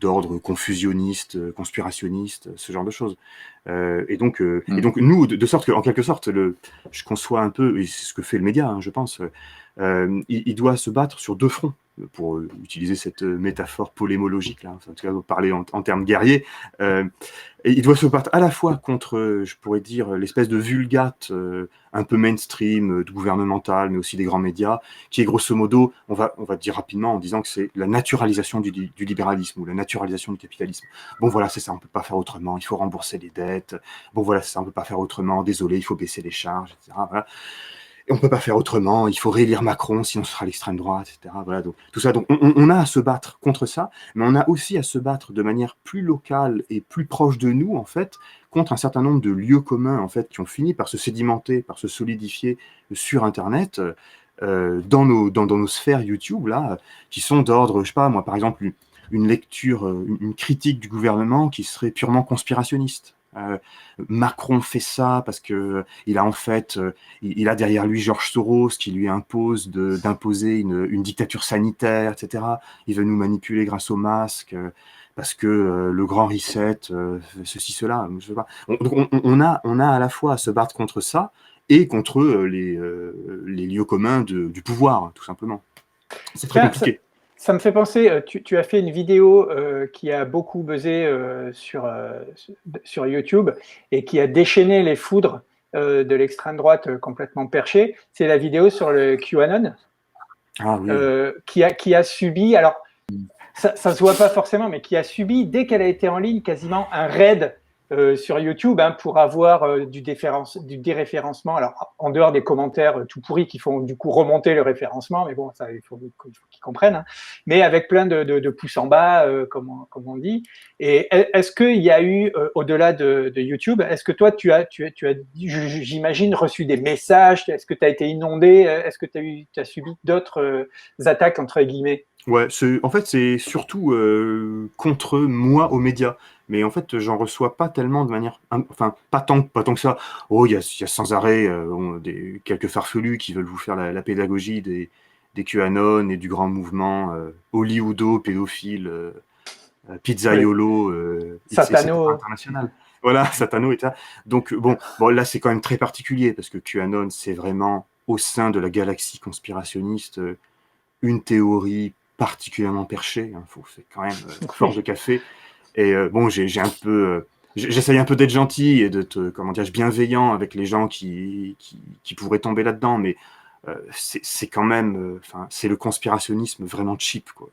d'ordre confusionniste, conspirationniste, ce genre de choses. Et donc nous, de sorte qu'en quelque sorte, je conçois un peu, et c'est ce que fait le média, hein, je pense, il doit se battre sur deux fronts. pour utiliser cette métaphore polémologique, là, enfin, en tout cas, parler en termes guerriers. Et il doit se battre à la fois contre, je pourrais dire, l'espèce de vulgate un peu mainstream, gouvernementale, mais aussi des grands médias, qui est grosso modo, on va dire rapidement en disant que c'est la naturalisation du libéralisme ou la naturalisation du capitalisme. Bon voilà, c'est ça, on ne peut pas faire autrement, il faut rembourser les dettes. Bon voilà, c'est ça, on ne peut pas faire autrement, désolé, il faut baisser les charges, etc. Voilà. Et on ne peut pas faire autrement, il faut réélire Macron, sinon ce sera l'extrême droite, etc. Voilà, donc, tout ça. Donc, on a à se battre contre ça, mais on a aussi à se battre de manière plus locale et plus proche de nous, en fait, contre un certain nombre de lieux communs, en fait, qui ont fini par se sédimenter, par se solidifier sur Internet, dans nos sphères YouTube, là, qui sont d'ordre, je sais pas, moi, par exemple, une lecture, une critique du gouvernement qui serait purement conspirationniste. Macron fait ça parce que il a en fait, il a derrière lui George Soros qui lui impose d'imposer une dictature sanitaire, etc. Il veut nous manipuler grâce au masque parce que le grand reset, ceci, cela. Je sais pas. On a à la fois à se battre contre ça et contre les lieux communs du pouvoir, tout simplement. C'est très compliqué. Ça me fait penser, tu as fait une vidéo qui a beaucoup buzzé sur YouTube et qui a déchaîné les foudres de l'extrême droite complètement perchée. C'est la vidéo sur le QAnon qui a subi, alors ça se voit pas forcément, mais qui a subi, dès qu'elle a été en ligne, quasiment un raid sur YouTube pour avoir du déréférencement. Alors, en dehors des commentaires tout pourris qui font du coup remonter le référencement, mais bon, ça, il faut qu'ils comprennent, hein, mais avec plein de pouces en bas, comme on dit. Et est-ce qu'il y a eu, au-delà de YouTube, est-ce que toi, tu as j'imagine, reçu des messages? Est-ce que tu as été inondé? Est-ce que tu as subi d'autres attaques, entre guillemets? Ouais, en fait, c'est surtout contre moi aux médias. Mais en fait, j'en reçois pas tellement de manière... Enfin, pas tant que ça. Oh, il y a sans arrêt quelques farfelus qui veulent vous faire la pédagogie des QAnon et du grand mouvement hollywoodo, pédophile, pizzaiolo, Satano. International. Voilà, Satano et ça. Donc, bon, là, c'est quand même très particulier parce que QAnon, c'est vraiment, au sein de la galaxie conspirationniste, une théorie particulièrement perchée. Hein, c'est quand même force de café. Et bon, j'essaye un peu d'être gentil et d'être, comment dire, bienveillant avec les gens qui pourraient tomber là-dedans, mais c'est quand même, c'est le conspirationnisme vraiment cheap, quoi.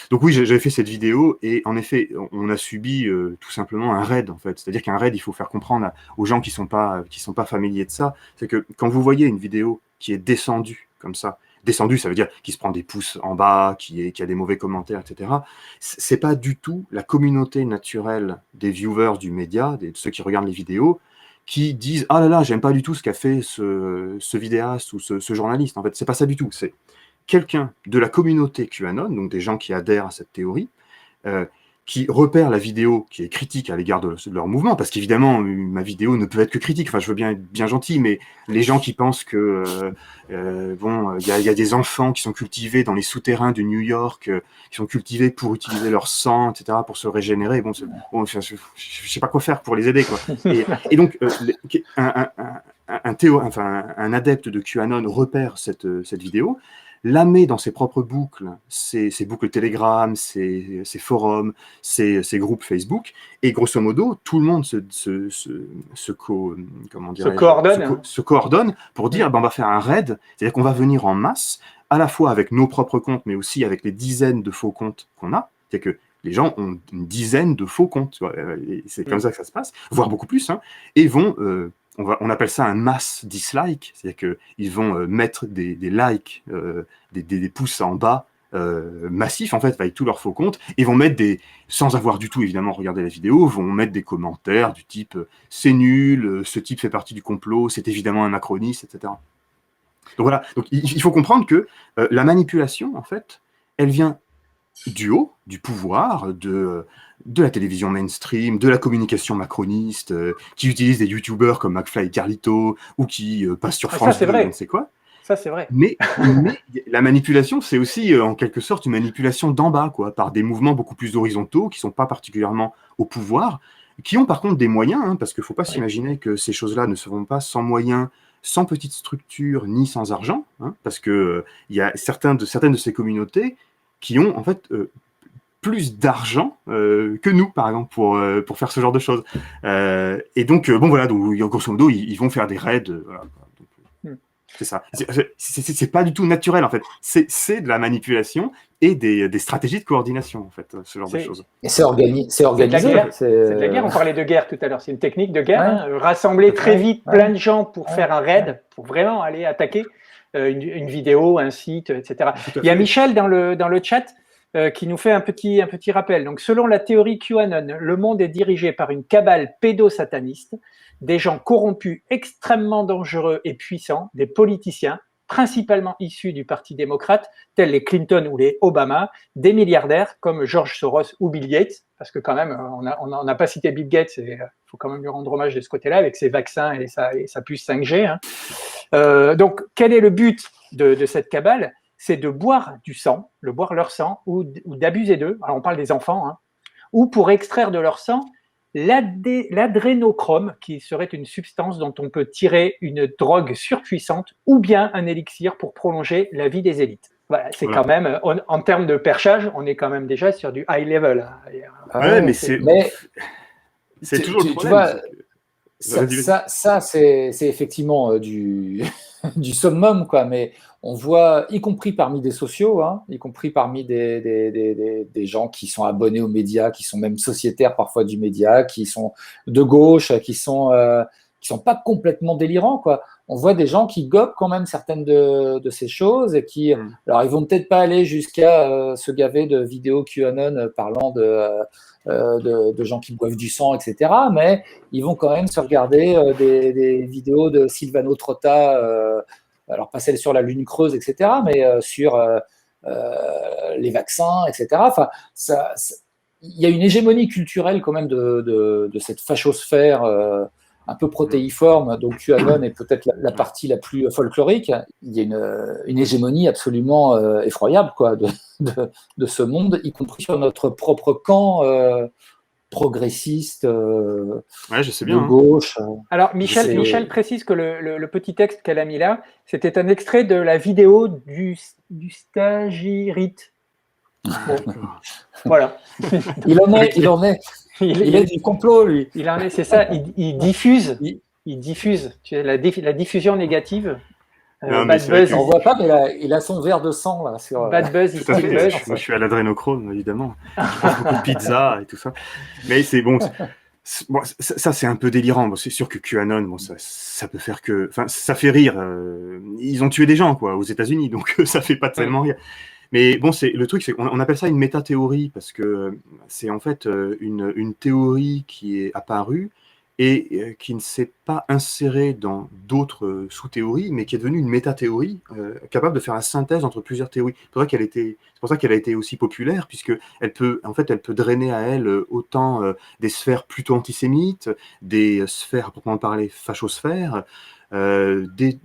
Donc oui, j'avais fait cette vidéo et en effet, on a subi tout simplement un raid, en fait. C'est-à-dire qu'un raid, il faut faire comprendre aux gens qui sont pas familiers de ça, c'est que quand vous voyez une vidéo qui est descendue comme ça, descendu, ça veut dire qu'il se prend des pouces en bas, qui a des mauvais commentaires, etc. C'est pas du tout la communauté naturelle des viewers du média, de ceux qui regardent les vidéos, qui disent « Ah là là, j'aime pas du tout ce qu'a fait ce vidéaste ou ce journaliste. » En fait, c'est pas ça du tout. C'est quelqu'un de la communauté QAnon, donc des gens qui adhèrent à cette théorie, qui repèrent la vidéo qui est critique à l'égard de leur mouvement, parce qu'évidemment, ma vidéo ne peut être que critique. Enfin, je veux bien être bien gentil, mais les gens qui pensent que il y a des enfants qui sont cultivés dans les souterrains de New York, qui sont cultivés pour utiliser leur sang, etc., pour se régénérer. Bon, je sais pas quoi faire pour les aider, quoi. Et donc, un adepte de QAnon repère cette vidéo, la met dans ses propres boucles, ses boucles Telegram, ses forums, ses groupes Facebook, et grosso modo, tout le monde se coordonne pour dire on va faire un raid, c'est-à-dire qu'on va venir en masse, à la fois avec nos propres comptes, mais aussi avec les dizaines de faux comptes qu'on a. C'est-à-dire que les gens ont une dizaine de faux comptes, c'est comme ça que ça se passe, voire beaucoup plus, hein, et vont... on appelle ça un mass dislike, c'est-à-dire qu'ils vont mettre des likes, des pouces en bas massifs, en fait, avec tous leurs faux comptes, et vont mettre sans avoir du tout, évidemment, regardé la vidéo, vont mettre des commentaires du type « c'est nul, ce type fait partie du complot, c'est évidemment un macroniste, etc. » Donc voilà, donc, il faut comprendre que la manipulation, en fait, elle vient du haut, du pouvoir, de la télévision mainstream, de la communication macroniste, qui utilise des youtubeurs comme McFly et Carlito, ou qui passent sur France 2, je ne sais quoi. Ça, c'est vrai. Mais la manipulation, c'est aussi, en quelque sorte, une manipulation d'en bas, quoi, par des mouvements beaucoup plus horizontaux, qui ne sont pas particulièrement au pouvoir, qui ont par contre des moyens, hein, parce qu'il ne faut pas s'imaginer que ces choses-là ne se font pas sans moyens, sans petite structure, ni sans argent. hein, parce que il y a certaines de ces communautés qui ont en fait plus d'argent que nous, par exemple, pour faire ce genre de choses. Et donc, bon voilà, donc grosso modo, ils vont faire des raids. Voilà. Donc, c'est ça. C'est pas du tout naturel, en fait. C'est de la manipulation et des stratégies de coordination, en fait, ce genre de choses. Et c'est organisé. C'est de la guerre. C'est de la guerre. On parlait de guerre tout à l'heure. C'est une technique de guerre. Ouais. Hein, rassembler très vite plein de gens pour faire un raid, pour vraiment aller attaquer une vidéo, un site, etc. Il y a Michel dans le chat qui nous fait un petit rappel. Donc, selon la théorie QAnon, le monde est dirigé par une cabale pédosataniste, des gens corrompus, extrêmement dangereux et puissants, des politiciens, principalement issus du Parti démocrate, tels les Clinton ou les Obama, des milliardaires comme George Soros ou Bill Gates, parce que quand même, on n'a pas cité Bill Gates, et il faut quand même lui rendre hommage de ce côté-là, avec ses vaccins et sa puce 5G. Hein. Donc, quel est le but de cette cabale ? C'est de boire du sang, de boire leur sang, ou d'abuser d'eux, alors on parle des enfants, hein, ou pour extraire de leur sang l'adrénochrome, qui serait une substance dont on peut tirer une drogue surpuissante, ou bien un élixir pour prolonger la vie des élites. Voilà, c'est quand même, en termes de perchage, on est quand même déjà sur du high level. Ouais, mais c'est toujours le problème. Tu vois, ça c'est effectivement du summum, quoi, mais on voit, y compris parmi des sociaux, hein, y compris parmi des gens qui sont abonnés aux médias, qui sont même sociétaires parfois du média, qui sont de gauche, qui sont pas complètement délirants, quoi. On voit des gens qui gobent quand même certaines de ces choses et qui, alors ils vont peut-être pas aller jusqu'à se gaver de vidéos QAnon parlant de gens qui boivent du sang, etc. Mais ils vont quand même se regarder des vidéos de Silvano Trotta, alors pas celle sur la Lune creuse, etc., mais sur les vaccins, etc. Enfin, il y a une hégémonie culturelle quand même de cette fachosphère un peu protéiforme, donc QAnon est peut-être la partie la plus folklorique. Il y a une hégémonie absolument effroyable, quoi, de ce monde, y compris sur notre propre camp progressiste, ouais, je sais bien, de gauche. Alors, Michel précise que le petit texte qu'elle a mis là, c'était un extrait de la vidéo du stagirite. Bon. Voilà. Il en est. Il est du complot, lui. Il en est, c'est ça. Il diffuse. Tu sais, la diffusion négative. Bad Buzz. On voit pas, mais il a son verre de sang là sur. Bad Buzz, il Moi, je suis à l'adrénochrome, évidemment. Je mange beaucoup de pizza et tout ça. Mais c'est bon. Bon, ça c'est un peu délirant. Bon, c'est sûr que QAnon, bon, ça peut faire que, enfin, ça fait rire. Ils ont tué des gens, quoi, aux États-Unis, donc ça fait pas tellement rire. Mais bon, le truc, c'est qu'on appelle ça une métathéorie parce que c'est en fait une théorie qui est apparue et qui ne s'est pas insérée dans d'autres sous-théories, mais qui est devenue une métathéorie capable de faire la synthèse entre plusieurs théories. C'est pour ça qu'elle a été aussi populaire, puisque elle peut drainer à elle autant des sphères plutôt antisémites, des sphères à proprement parler fachosphères, des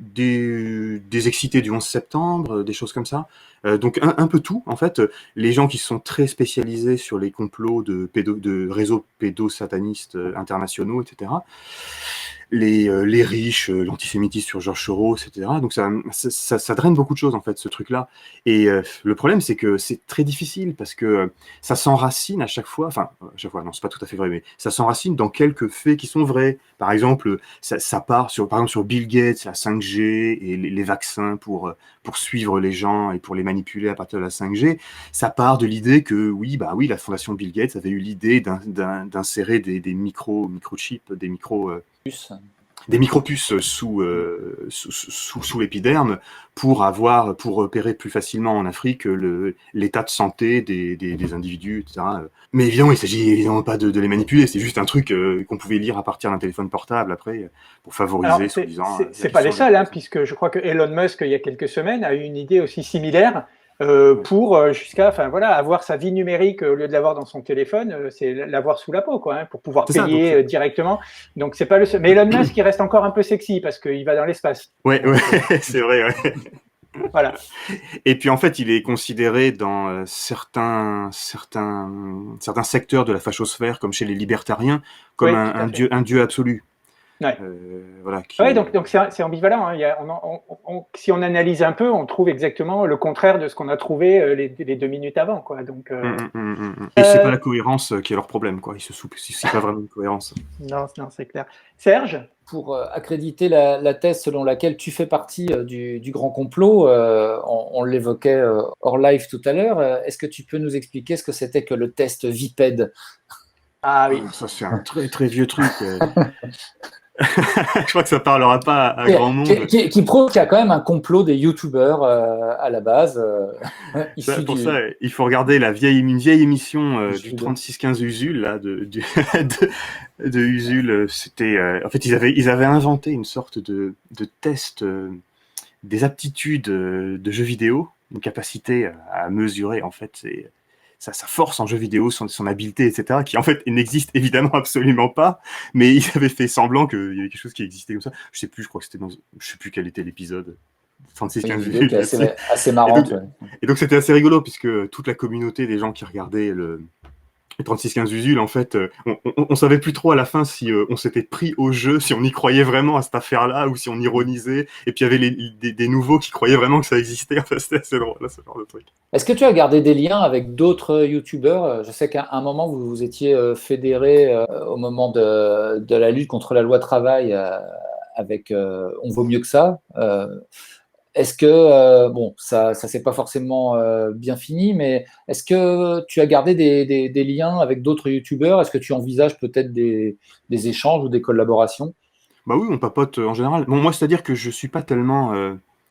excités du 11 septembre, des choses comme ça. Donc un peu tout, en fait. Les gens qui sont très spécialisés sur les complots de réseaux pédosatanistes internationaux, etc. Les riches, l'antisémitisme sur George Soros, etc. Donc ça draine beaucoup de choses, en fait, ce truc-là. Et le problème, c'est que c'est très difficile parce que ça s'enracine à chaque fois, non, c'est pas tout à fait vrai, mais ça s'enracine dans quelques faits qui sont vrais. Par exemple, ça part sur Bill Gates, la 5G et les vaccins pour suivre les gens et pour les manipuler à partir de la 5G. Ça part de l'idée que, oui, la fondation Bill Gates avait eu l'idée d'insérer des microchips, des micropuces sous l'épiderme pour repérer plus facilement en Afrique l'état de santé des individus, etc. Mais évidemment, il s'agit évidemment pas de les manipuler, c'est juste un truc qu'on pouvait lire à partir d'un téléphone portable après pour favoriser, soi-disant. C'est pas les seuls, hein, puisque je crois que Elon Musk, il y a quelques semaines, a eu une idée aussi similaire. Pour avoir sa vie numérique au lieu de l'avoir dans son téléphone, c'est l'avoir sous la peau, quoi, hein, pour pouvoir payer directement. Donc c'est pas le seul. Mais Elon Musk, il reste encore un peu sexy parce qu'il va dans l'espace. Ouais, c'est vrai. Ouais. Voilà. Et puis en fait, il est considéré dans certains secteurs de la fachosphère, comme chez les libertariens, comme un dieu absolu. Ouais. Voilà, Ouais, donc c'est ambivalent. Hein. Si on analyse un peu, on trouve exactement le contraire de ce qu'on a trouvé les 2 minutes avant, quoi. Donc, Et c'est pas la cohérence qui est leur problème, quoi. C'est pas vraiment une cohérence. non, c'est clair. Serge? Pour accréditer la thèse selon laquelle tu fais partie du grand complot, on l'évoquait hors live tout à l'heure, est-ce que tu peux nous expliquer ce que c'était que le test Viped? Ah oui. Ça, c'est un très très vieux truc. Je crois que ça parlera pas à grand monde. Qui prouve qu'il y a quand même un complot des youtubeurs à la base. Pour ça, il faut regarder une vieille émission du 3615 Usul, là, de Usul. C'était, en fait, ils avaient inventé une sorte de test des aptitudes de jeux vidéo, une capacité à mesurer, en fait, sa force en jeu vidéo, son habileté, etc., qui en fait n'existe évidemment absolument pas, mais ils avaient fait semblant qu'il y avait quelque chose qui existait comme ça. Je sais plus, je crois que c'était je sais plus quel était l'épisode. 36-15 vidéo qui est assez marrante. Et donc c'était assez rigolo, puisque toute la communauté des gens qui regardaient le 36-15 Usul, en fait, on savait plus trop à la fin si on s'était pris au jeu, si on y croyait vraiment à cette affaire-là, ou si on ironisait. Et puis il y avait des nouveaux qui croyaient vraiment que ça existait. Enfin, c'était assez drôle, là, ce genre de truc. Est-ce que tu as gardé des liens avec d'autres youtubeurs? Je sais qu'à un moment, vous étiez fédérés au moment de la lutte contre la loi travail avec On vaut mieux que ça. Est-ce que, bon, ça s'est pas forcément bien fini, mais est-ce que tu as gardé des liens avec d'autres youtubeurs? Est-ce que tu envisages peut-être des échanges ou des collaborations? Bah oui, on papote en général. Bon, moi, c'est-à-dire que je suis pas tellement,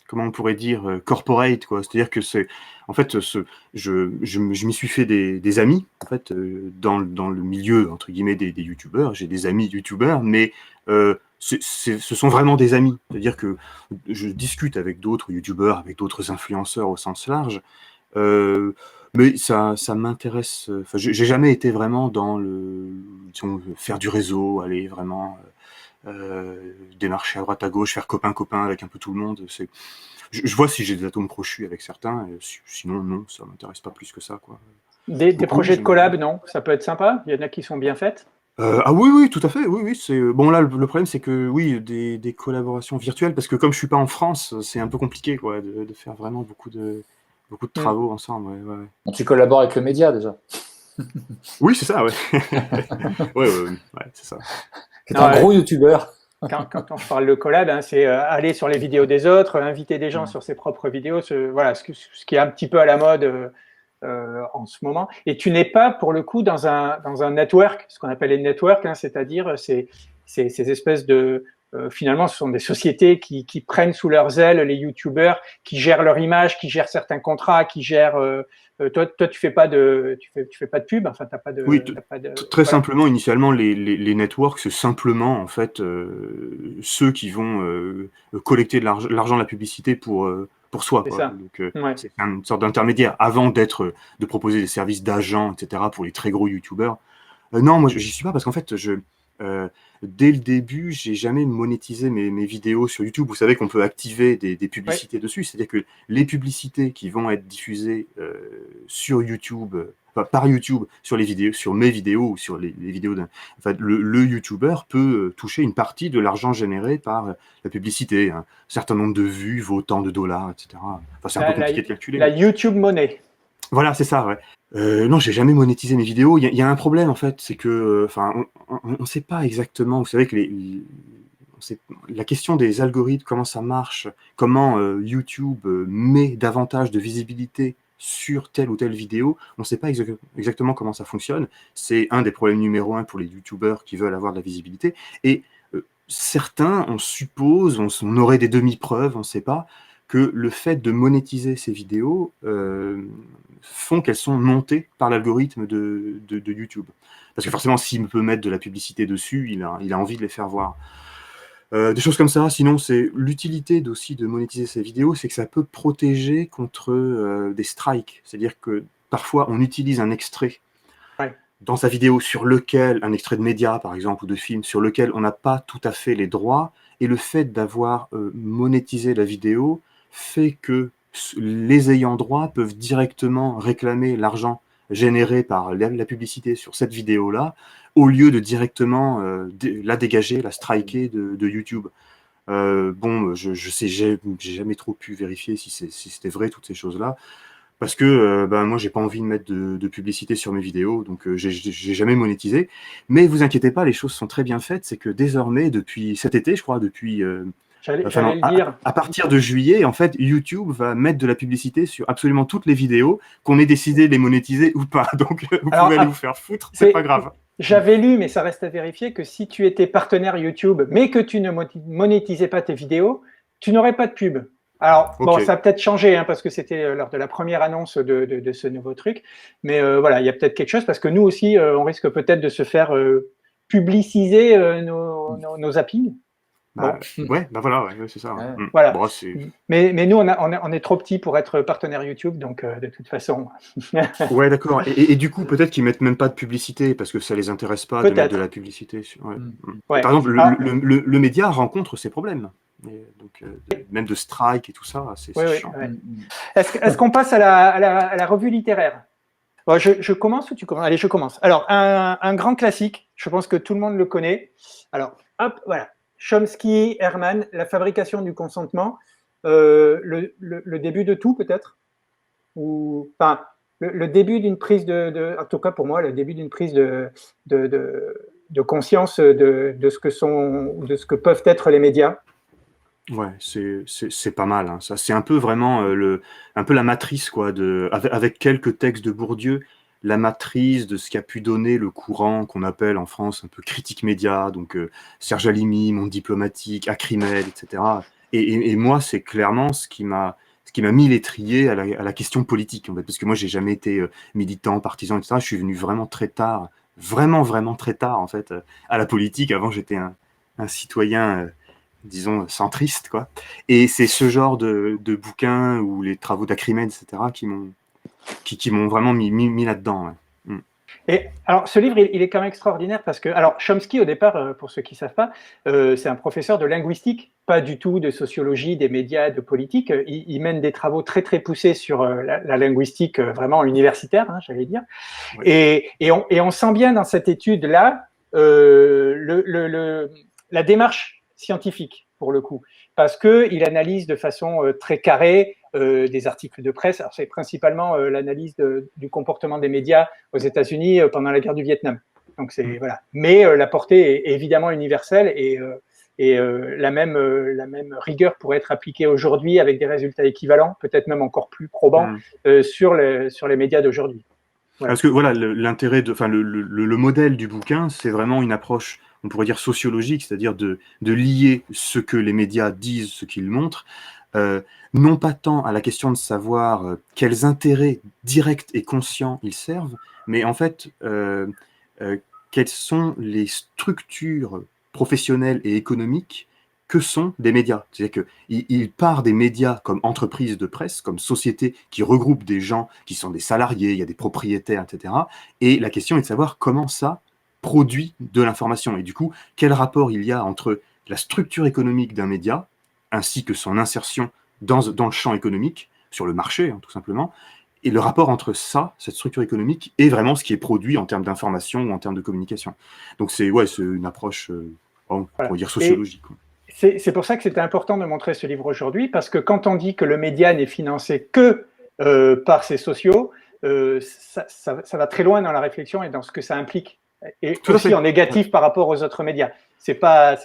comment on pourrait dire, corporate, quoi. C'est-à-dire que en fait, je m'y suis fait des amis, en fait, dans le milieu, entre guillemets, des youtubeurs. J'ai des amis youtubeurs, mais ce sont vraiment des amis. C'est-à-dire que je discute avec d'autres youtubeurs, avec d'autres influenceurs au sens large, mais ça m'intéresse. Enfin, j'ai jamais été vraiment dans disons, faire du réseau, aller vraiment démarcher à droite à gauche, faire copain avec un peu tout le monde. Je vois si j'ai des atomes crochus avec certains, sinon non, ça m'intéresse pas plus que ça, quoi. Des projets de collab, non? Ça peut être sympa. Il y en a qui sont bien faites. Ah oui, tout à fait. Oui, c'est bon là. Le problème, c'est que oui, des collaborations virtuelles, parce que comme je suis pas en France, c'est un peu compliqué, quoi, de faire vraiment beaucoup de travaux ensemble. Ouais. Bon, tu collabores avec le média déjà. Oui, c'est ça, ouais. ouais, c'est ça. C'est un gros youtubeur. Quand on parle de collab, hein, c'est aller sur les vidéos des autres, inviter des gens sur ses propres vidéos, voilà, ce qui est un petit peu à la mode en ce moment. Et tu n'es pas, pour le coup, dans un network, ce qu'on appelle les networks, hein, c'est-à-dire ces espèces de... finalement, ce sont des sociétés qui prennent sous leurs ailes les youtubeurs, qui gèrent leur image, qui gèrent certains contrats, qui gèrent... toi, tu fais pas de pub, enfin, t'as pas de. Oui, très voilà. simplement, initialement, les networks, c'est simplement en fait ceux qui vont collecter de l'argent de la publicité pour soi. C'est quoi. ça. Donc, Ouais. c'est une sorte d'intermédiaire avant de proposer des services d'agents, etc. pour les très gros youtubeurs. Non, moi, j'y suis pas parce qu'en fait, dès le début, j'ai jamais monétisé mes vidéos sur YouTube. Vous savez qu'on peut activer des publicités dessus, c'est-à-dire que les publicités qui vont être diffusées sur YouTube, par YouTube, sur les vidéos, sur mes vidéos ou sur les vidéos le YouTuber peut toucher une partie de l'argent généré par la publicité. Un certain nombre de vues vaut tant de dollars, etc. Enfin, c'est un peu compliqué de calculer. La YouTube monnaie. Voilà, c'est ça, ouais. Non, j'ai jamais monétisé mes vidéos. Il y a un problème en fait, c'est que, enfin, on sait pas exactement. Vous savez que la question des algorithmes, comment ça marche, comment YouTube met davantage de visibilité sur telle ou telle vidéo, on ne sait pas exactement comment ça fonctionne. C'est un des problèmes numéro 1 pour les YouTubeurs qui veulent avoir de la visibilité. Et certains, on suppose, on aurait des demi-preuves, on ne sait pas, que le fait de monétiser ces vidéos font qu'elles sont montées par l'algorithme de YouTube. Parce que forcément, s'il peut mettre de la publicité dessus, il a envie de les faire voir. Des choses comme ça. Sinon, c'est l'utilité aussi de monétiser ces vidéos, c'est que ça peut protéger contre des strikes. C'est-à-dire que parfois, on utilise un extrait dans sa vidéo sur lequel, un extrait de média par exemple, ou de film, sur lequel on n'a pas tout à fait les droits, et le fait d'avoir monétisé la vidéo fait que les ayants droit peuvent directement réclamer l'argent générée par la publicité sur cette vidéo-là, au lieu de directement la dégager, la striker de YouTube. Bon, je sais, j'ai jamais trop pu vérifier si c'était vrai, toutes ces choses-là. Parce que moi, j'ai pas envie de mettre de publicité sur mes vidéos, donc j'ai jamais monétisé. Mais vous inquiétez pas, les choses sont très bien faites. C'est que désormais, depuis cet été, je crois, depuis J'allais non, le dire. à partir de juillet, en fait, YouTube va mettre de la publicité sur absolument toutes les vidéos, qu'on ait décidé de les monétiser ou pas. Donc, vous pouvez aller vous faire foutre, c'est pas grave. J'avais lu, mais ça reste à vérifier, que si tu étais partenaire YouTube, mais que tu ne monétisais pas tes vidéos, tu n'aurais pas de pub. Alors, bon, Ok. ça a peut-être changé, hein, parce que c'était lors de la première annonce de ce nouveau truc. Mais voilà, il y a peut-être quelque chose, parce que nous aussi, on risque peut-être de se faire publiciser nos zappings. Bah, Bon. ouais, bah voilà, ouais, c'est ça. Ouais. Voilà. Bon, Mais nous, on est trop petits pour être partenaire YouTube, donc de toute façon. ouais, d'accord. Et du coup, peut-être qu'ils mettent même pas de publicité parce que ça les intéresse pas de mettre de la publicité. Ouais. Ouais. Par exemple, Ah. le média rencontre ces problèmes. Et donc, même de strike et tout ça, c'est chiant. Ouais. Est-ce qu'on passe à la revue littéraire? Bon, je commence ou tu commences? Allez, je commence. Alors, un grand classique, je pense que tout le monde le connaît. Alors, hop, voilà. Chomsky, Herman, La fabrication du consentement. Le début de tout, peut-être? Ou, enfin, le début d'une prise en tout cas pour moi, le début d'une prise de conscience de ce que sont, de ce que peuvent être les médias. Ouais, c'est pas mal, hein. Ça, c'est un peu vraiment un peu la matrice, quoi, avec quelques textes de Bourdieu, la matrice de ce qu'a pu donner le courant qu'on appelle en France un peu critique média, donc Serge Alimi, Monde Diplomatique, Acrimel, etc. Et moi, c'est clairement ce qui m'a mis l'étrier à la question politique, en fait, parce que moi, j'ai jamais été militant, partisan, etc. Je suis venu vraiment très tard, vraiment très tard, en fait, à la politique. Avant, j'étais un citoyen disons, centriste, quoi. Et c'est ce genre de bouquins ou les travaux d'Acrimel, etc., qui m'ont vraiment mis là-dedans. Ouais. Et alors, ce livre, il est quand même extraordinaire parce que, alors, Chomsky, au départ, pour ceux qui ne savent pas, c'est un professeur de linguistique, pas du tout de sociologie, des médias, de politique. Il mène des travaux très, très poussés sur la linguistique vraiment universitaire, hein, j'allais dire. Ouais. Et on sent bien dans cette étude-là la démarche scientifique, pour le coup, parce qu'il analyse de façon très carrée des articles de presse. Alors, c'est principalement l'analyse du comportement des médias aux États-Unis pendant la guerre du Vietnam. Donc, c'est voilà. Mais la portée est évidemment universelle et la même rigueur pourrait être appliquée aujourd'hui avec des résultats équivalents, peut-être même encore plus probants sur les médias d'aujourd'hui. Voilà. Parce que voilà, l'intérêt le modèle du bouquin, c'est vraiment une approche, on pourrait dire sociologique, c'est-à-dire de lier ce que les médias disent, ce qu'ils montrent, non pas tant à la question de savoir quels intérêts directs et conscients ils servent, mais en fait, quelles sont les structures professionnelles et économiques que sont des médias. C'est-à-dire qu'il part des médias comme entreprises de presse, comme sociétés qui regroupent des gens qui sont des salariés, il y a des propriétaires, etc. Et la question est de savoir comment ça produit de l'information. Et du coup, quel rapport il y a entre la structure économique d'un média, ainsi que son insertion dans le champ économique, sur le marché, hein, tout simplement, et le rapport entre ça, cette structure économique, et vraiment ce qui est produit en termes d'information ou en termes de communication. Donc c'est une approche, on pourrait dire sociologique. C'est pour ça que c'était important de montrer ce livre aujourd'hui, parce que quand on dit que le média n'est financé que par ses sociaux, ça va très loin dans la réflexion et dans ce que ça implique, et tout aussi en négatif par rapport aux autres médias. C'est pas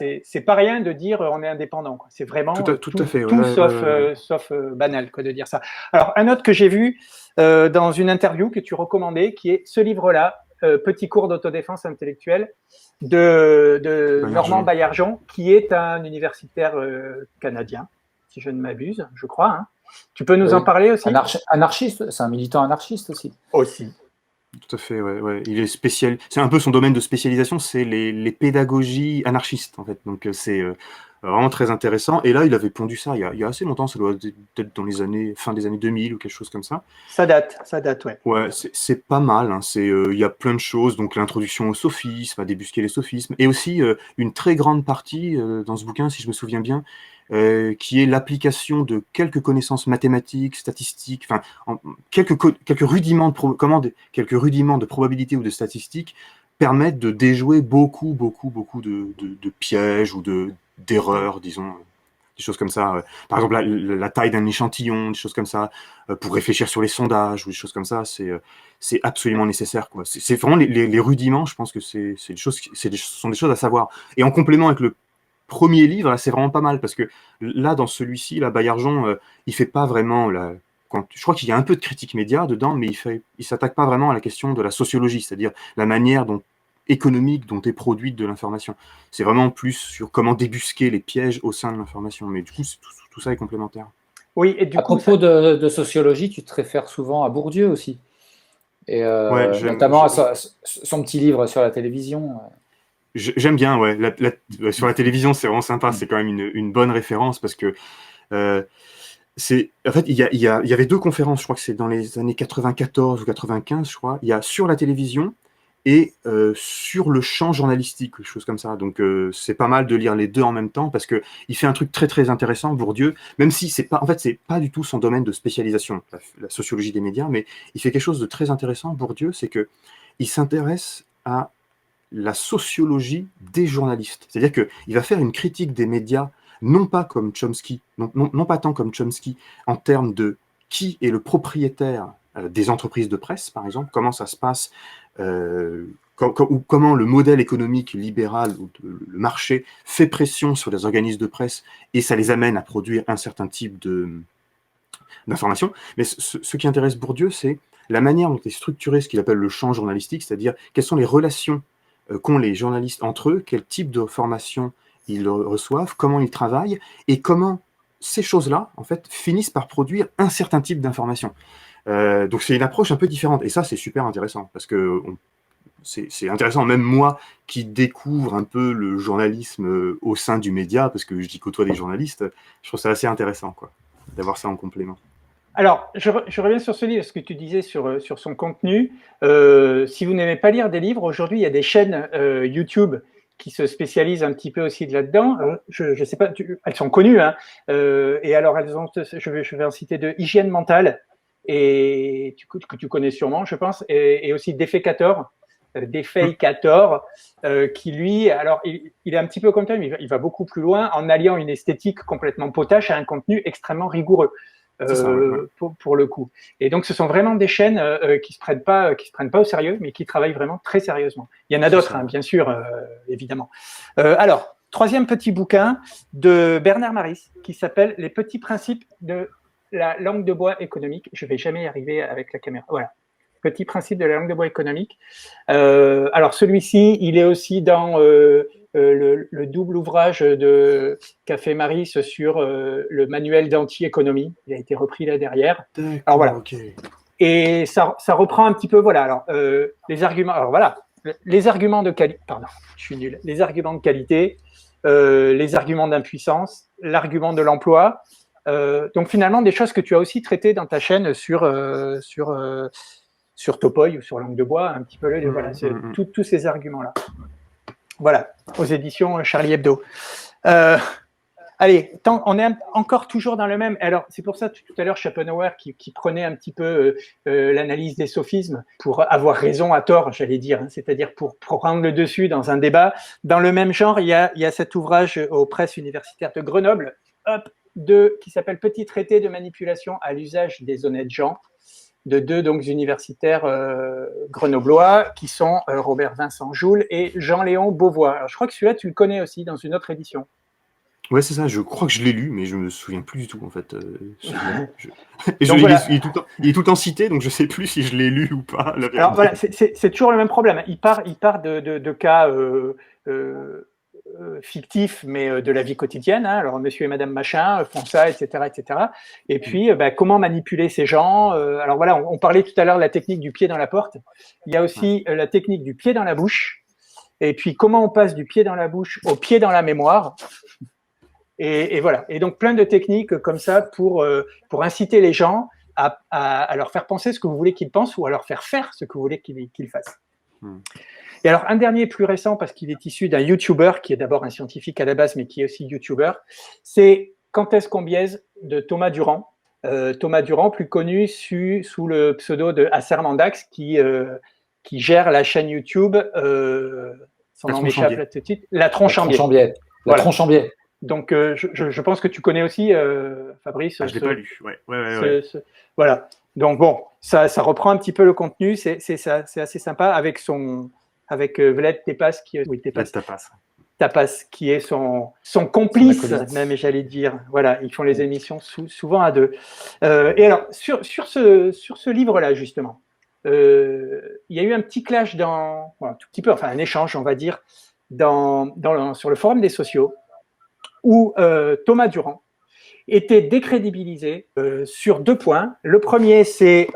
rien de dire on est indépendant, quoi. C'est vraiment tout à fait, sauf banal, quoi, de dire ça. Alors un autre que j'ai vu dans une interview que tu recommandais, qui est ce livre-là, Petit cours d'autodéfense intellectuelle, de Normand Baillargeon, qui est un universitaire canadien, si je ne m'abuse, je crois. Hein. Tu peux nous en parler aussi? Anarchiste, c'est un militant anarchiste aussi. Aussi. Tout à fait, ouais. Il est c'est un peu son domaine de spécialisation, c'est les pédagogies anarchistes, en fait. Donc c'est Vraiment très intéressant. Et là, il avait pondu ça il y a assez longtemps, ça doit être peut-être dans les années, fin des années 2000 ou quelque chose comme ça. Ça date, ouais. Ouais, c'est pas mal, hein. Il y a plein de choses, donc l'introduction au sophisme, à débusquer les sophismes, et aussi une très grande partie dans ce bouquin, si je me souviens bien, qui est l'application de quelques connaissances mathématiques, statistiques, enfin, quelques rudiments quelques rudiments de probabilité ou de statistiques permettent de déjouer beaucoup de pièges ou d'erreurs, disons, des choses comme ça. Par exemple, la taille d'un échantillon, des choses comme ça, pour réfléchir sur les sondages ou des choses comme ça, c'est absolument nécessaire, quoi. C'est vraiment les rudiments, je pense que ce sont des choses à savoir. Et en complément avec le premier livre, là, c'est vraiment pas mal, parce que là, dans celui-ci, là, Baillargeon, il fait pas vraiment je crois qu'il y a un peu de critique média dedans, mais il s'attaque pas vraiment à la question de la sociologie, c'est-à-dire la manière économique dont est produite de l'information. C'est vraiment plus sur comment débusquer les pièges au sein de l'information. Mais du coup, tout ça est complémentaire. Oui, et du À coup, propos de sociologie, tu te réfères souvent à Bourdieu aussi, et Ouais, notamment à son petit livre sur la télévision. j'aime bien, ouais. Sur la télévision, c'est vraiment sympa. C'est quand même une bonne référence parce que en fait, il y avait deux conférences, je crois que c'est dans les années 94 ou 95, je crois. Il y a sur la télévision et sur le champ journalistique, quelque chose comme ça. Donc c'est pas mal de lire les deux en même temps parce que il fait un truc très très intéressant, Bourdieu, même si c'est pas du tout son domaine de spécialisation, la sociologie des médias, mais il fait quelque chose de très intéressant, Bourdieu, c'est que il s'intéresse à la sociologie des journalistes. C'est-à-dire qu'il va faire une critique des médias, non pas comme Chomsky, non pas tant comme Chomsky, en termes de qui est le propriétaire des entreprises de presse, par exemple, comment ça se passe, ou comment le modèle économique libéral ou le marché fait pression sur les organismes de presse et ça les amène à produire un certain type d'informations. Mais ce qui intéresse Bourdieu, c'est la manière dont est structuré ce qu'il appelle le champ journalistique, c'est-à-dire quelles sont les relations qu'ont les journalistes entre eux, quel type de formation ils reçoivent, comment ils travaillent, et comment ces choses-là, en fait, finissent par produire un certain type d'information. Donc c'est une approche un peu différente, et ça c'est super intéressant, parce que c'est intéressant, même moi qui découvre un peu le journalisme au sein du média, parce que j'y côtoie des journalistes, je trouve ça assez intéressant, quoi, d'avoir ça en complément. Alors, je reviens sur ce livre, ce que tu disais sur son contenu. Si vous n'aimez pas lire des livres, aujourd'hui, il y a des chaînes YouTube qui se spécialisent un petit peu aussi là-dedans. Je sais pas, elles sont connues, hein. Et alors, je vais en citer deux: Hygiène mentale, que tu connais sûrement, je pense, et aussi Defecator, qui lui, alors, il est un petit peu comme toi, mais il va beaucoup plus loin en alliant une esthétique complètement potache à un contenu extrêmement rigoureux. Ça, ouais. Pour le coup. Et donc, ce sont vraiment des chaînes qui se prennent pas au sérieux, mais qui travaillent vraiment très sérieusement. Il y en a d'autres, hein, bien sûr, évidemment. Alors, troisième petit bouquin de Bernard Maris qui s'appelle Les petits principes de la langue de bois économique. Je vais jamais y arriver avec la caméra. Voilà. Petits principes de la langue de bois économique. Alors, celui-ci, il est aussi dans le double ouvrage qu'a fait Maris sur le manuel d'anti-économie. Il a été repris là derrière. Alors voilà. Okay. Et ça reprend un petit peu, voilà. Alors les arguments. Alors voilà, les arguments de qualité. Pardon, je suis nul. Les arguments de qualité, les arguments d'impuissance, l'argument de l'emploi. Donc finalement, des choses que tu as aussi traitées dans ta chaîne sur Topoy ou sur Langue de Bois, un petit peu voilà, c'est tous ces arguments-là. Voilà, aux éditions Charlie Hebdo. Allez, on est encore toujours dans le même. Alors, c'est pour ça, tout à l'heure, Schopenhauer qui prenait un petit peu l'analyse des sophismes pour avoir raison à tort, j'allais dire, hein, c'est-à-dire pour prendre le dessus dans un débat. Dans le même genre, il y a cet ouvrage aux presses universitaires de Grenoble, qui s'appelle Petit traité de manipulation à l'usage des honnêtes gens, de deux donc universitaires grenoblois qui sont Robert Vincent Joule et Jean-Léon Beauvois. Alors, je crois que celui-là, tu le connais aussi dans une autre édition. Ouais, c'est ça, je crois que je l'ai lu, mais je me souviens plus du tout, en fait. Voilà. Il est tout le temps cité, donc je sais plus si je l'ai lu ou pas. Alors voilà, c'est toujours le même problème. Il part de cas fictifs, mais de la vie quotidienne. Hein. Alors, monsieur et madame machin font ça, etc., etc. Et puis, comment manipuler ces gens. Alors voilà, on parlait tout à l'heure de la technique du pied dans la porte. Il y a aussi la technique du pied dans la bouche. Et puis, comment on passe du pied dans la bouche au pied dans la mémoire. Et voilà. Et donc, plein de techniques comme ça pour inciter les gens à leur faire penser ce que vous voulez qu'ils pensent ou à leur faire faire ce que vous voulez qu'ils fassent. Et alors, un dernier plus récent, parce qu'il est issu d'un YouTuber, qui est d'abord un scientifique à la base, mais qui est aussi YouTuber, c'est Quand est-ce qu'on biaise de Thomas Durand. Thomas Durand, plus connu sous le pseudo de Acermandax, qui gère la chaîne YouTube, son nom m'échappe là tout de suite, La Tronche en biais. La Tronche en biais. Donc, je pense que tu connais aussi, Fabrice. Je ne l'ai pas lu, ouais. Voilà. Donc, bon, ça reprend un petit peu le contenu, c'est assez sympa avec Vlad Tepes, Tapas, qui est son complice, même, j'allais dire. Voilà, ils font les émissions souvent à deux. Et alors, sur ce livre-là, justement, il y a eu un petit clash un tout petit peu, enfin un échange, on va dire, sur le forum des sociaux, où Thomas Durand était décrédibilisé sur 2 points. Le premier, c'est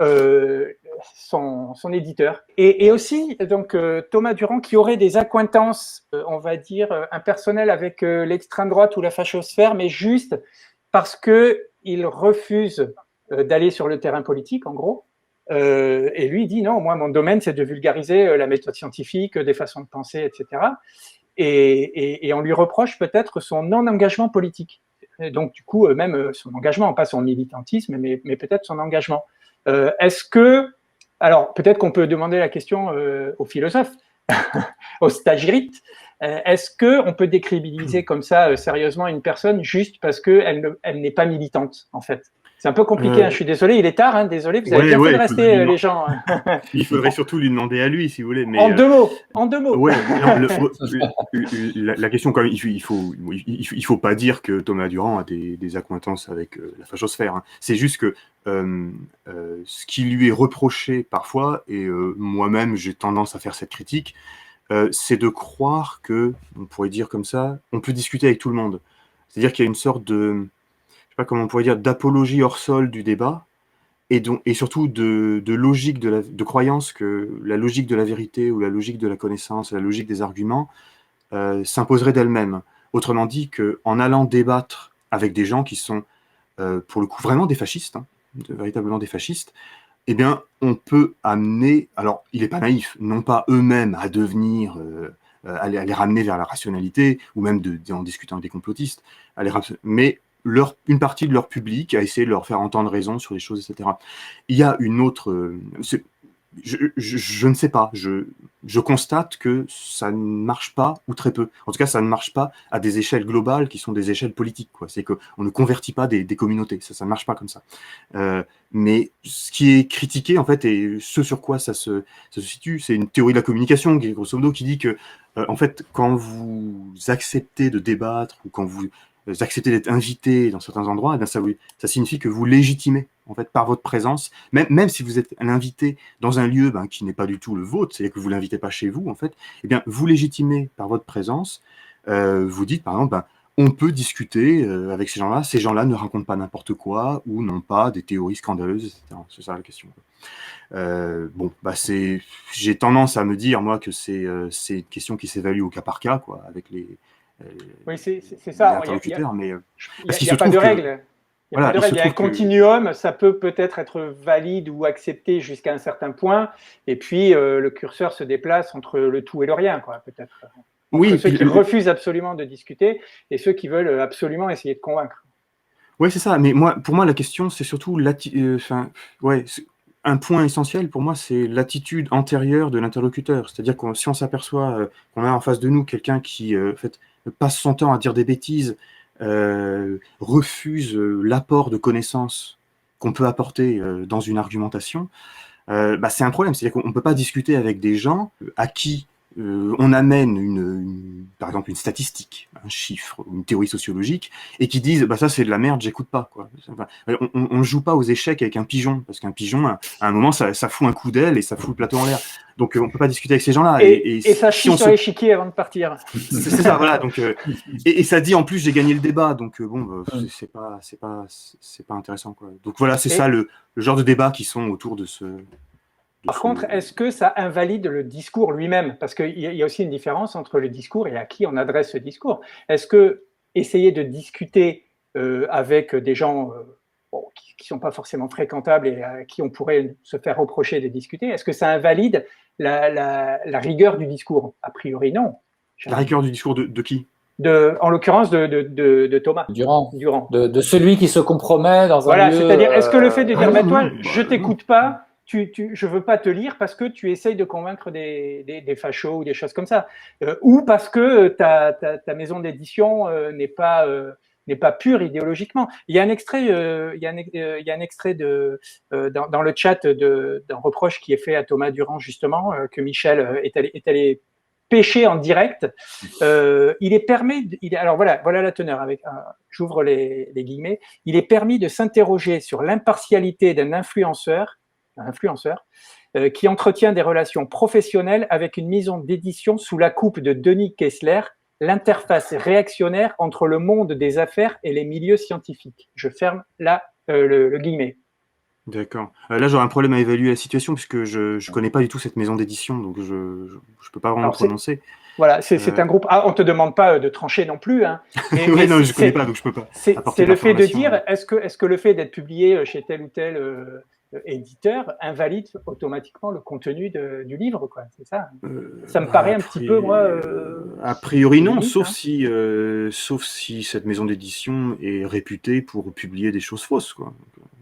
son éditeur, et aussi donc Thomas Durand, qui aurait des accointances, on va dire, impersonnelles avec l'extrême droite ou la fachosphère, mais juste parce que il refuse d'aller sur le terrain politique, en gros. Et lui, il dit non, moi, mon domaine, c'est de vulgariser la méthode scientifique, des façons de penser, etc. Et on lui reproche peut-être son non-engagement politique. Et donc, du coup, même son engagement, pas son militantisme, mais peut-être son engagement. Alors, peut-être qu'on peut demander la question aux philosophes, aux stagirites. Est-ce qu'on peut décrédibiliser comme ça sérieusement une personne juste parce qu'elle n'est pas militante, en fait? C'est un peu compliqué, je suis désolé, il est tard, désolé, vous avez bien fait de rester, les gens. Il faudrait surtout lui demander à lui, si vous voulez. Mais, en deux mots. Ouais, la question, quand même, il faut pas dire que Thomas Durand a des accointances avec la fachosphère. C'est juste que ce qui lui est reproché parfois, et moi-même j'ai tendance à faire cette critique, c'est de croire que, on pourrait dire comme ça, on peut discuter avec tout le monde. C'est-à-dire qu'il y a une sorte de, je sais pas comment on pourrait dire, d'apologie hors sol du débat, et surtout de logique de croyance que la logique de la vérité ou la logique de la connaissance, la logique des arguments s'imposerait d'elle-même. Autrement dit, qu'en allant débattre avec des gens qui sont, pour le coup, vraiment des fascistes, véritablement des fascistes, eh bien, on peut amener, alors il n'est pas naïf, non pas eux-mêmes à devenir, à les ramener vers la rationalité, ou même en discutant avec des complotistes, mais une partie de leur public à essayer de leur faire entendre raison sur les choses, etc. Il y a une autre... je ne sais pas, je constate que ça ne marche pas, ou très peu. En tout cas, ça ne marche pas à des échelles globales qui sont des échelles politiques, quoi. C'est qu'on ne convertit pas des communautés, ça ne marche pas comme ça. Mais ce qui est critiqué, en fait, et ce sur quoi ça se situe, c'est une théorie de la communication, qui, grosso modo, qui dit que, en fait, quand vous acceptez de débattre, ou quand vous acceptez d'être invité dans certains endroits, eh bien ça signifie que vous légitimez, en fait, par votre présence, même si vous êtes un invité dans un lieu qui n'est pas du tout le vôtre, c'est-à-dire que vous ne l'invitez pas chez vous, en fait, eh bien, vous légitimez par votre présence, vous dites, par exemple, on peut discuter avec ces gens-là ne racontent pas n'importe quoi, ou n'ont pas des théories scandaleuses, etc. C'est ça la question. J'ai tendance à me dire, moi, que c'est une question qui s'évalue au cas par cas, quoi, avec les... Oui, c'est ça. Il n'y a pas de règle. Il y a un continuum, ça peut être valide ou accepté jusqu'à un certain point, et puis le curseur se déplace entre le tout et le rien, quoi, peut-être. Oui, ceux qui refusent absolument de discuter et ceux qui veulent absolument essayer de convaincre. Oui, c'est ça. Mais pour moi, la question, c'est surtout un point essentiel pour moi, c'est l'attitude antérieure de l'interlocuteur. C'est-à-dire que si on s'aperçoit qu'on a en face de nous quelqu'un qui passe son temps à dire des bêtises, refuse l'apport de connaissances qu'on peut apporter dans une argumentation, c'est un problème. C'est-à-dire qu'on ne peut pas discuter avec des gens à qui on amène par exemple une statistique, un chiffre, une théorie sociologique, et qui disent ça c'est de la merde, j'écoute pas, quoi. On joue pas aux échecs avec un pigeon, parce qu'un pigeon à un moment ça fout un coup d'aile et ça fout le plateau en l'air. Donc on peut pas discuter avec ces gens-là. Et ça chie sur l'échiquier avant de partir. C'est ça, voilà. Donc et ça dit en plus j'ai gagné le débat, donc c'est pas intéressant, quoi. Donc voilà, c'est ça le genre de débat qui sont autour de ce. Par contre, est-ce que ça invalide le discours lui-même? Parce qu'il y a aussi une différence entre le discours et à qui on adresse ce discours. Est-ce que essayer de discuter avec des gens qui ne sont pas forcément fréquentables et à qui on pourrait se faire reprocher de discuter, est-ce que ça invalide la rigueur du discours? A priori, non. La rigueur du discours de qui? En l'occurrence de Thomas Durand. De celui qui se compromet dans un lieu… Voilà, c'est-à-dire, est-ce que le fait de dire, non, toi, non, je t'écoute pas, je veux pas te lire parce que tu essayes de convaincre des fachos ou des choses comme ça, ou parce que ta maison d'édition n'est pas pure idéologiquement. Il y a un extrait, il y a un extrait dans le chat d'un reproche qui est fait à Thomas Durand justement, que Michel est allé pêcher en direct. Il est permis, alors voilà la teneur, j'ouvre les guillemets, il est permis de s'interroger sur l'impartialité d'un influenceur qui entretient des relations professionnelles avec une maison d'édition sous la coupe de Denis Kessler, l'interface réactionnaire entre le monde des affaires et les milieux scientifiques. Je ferme là le guillemet. D'accord. Là, j'aurais un problème à évaluer la situation puisque je connais pas du tout cette maison d'édition, donc je peux pas vraiment me prononcer. Voilà, c'est un groupe. Ah, on te demande pas de trancher non plus, hein. Oui, non, je connais pas, donc je peux pas. C'est le fait de dire, est-ce que le fait d'être publié chez tel ou tel éditeur invalide automatiquement le contenu du livre, quoi. C'est ça. Ça me paraît un petit peu, moi. A priori, non, limite, sauf si cette maison d'édition est réputée pour publier des choses fausses, quoi.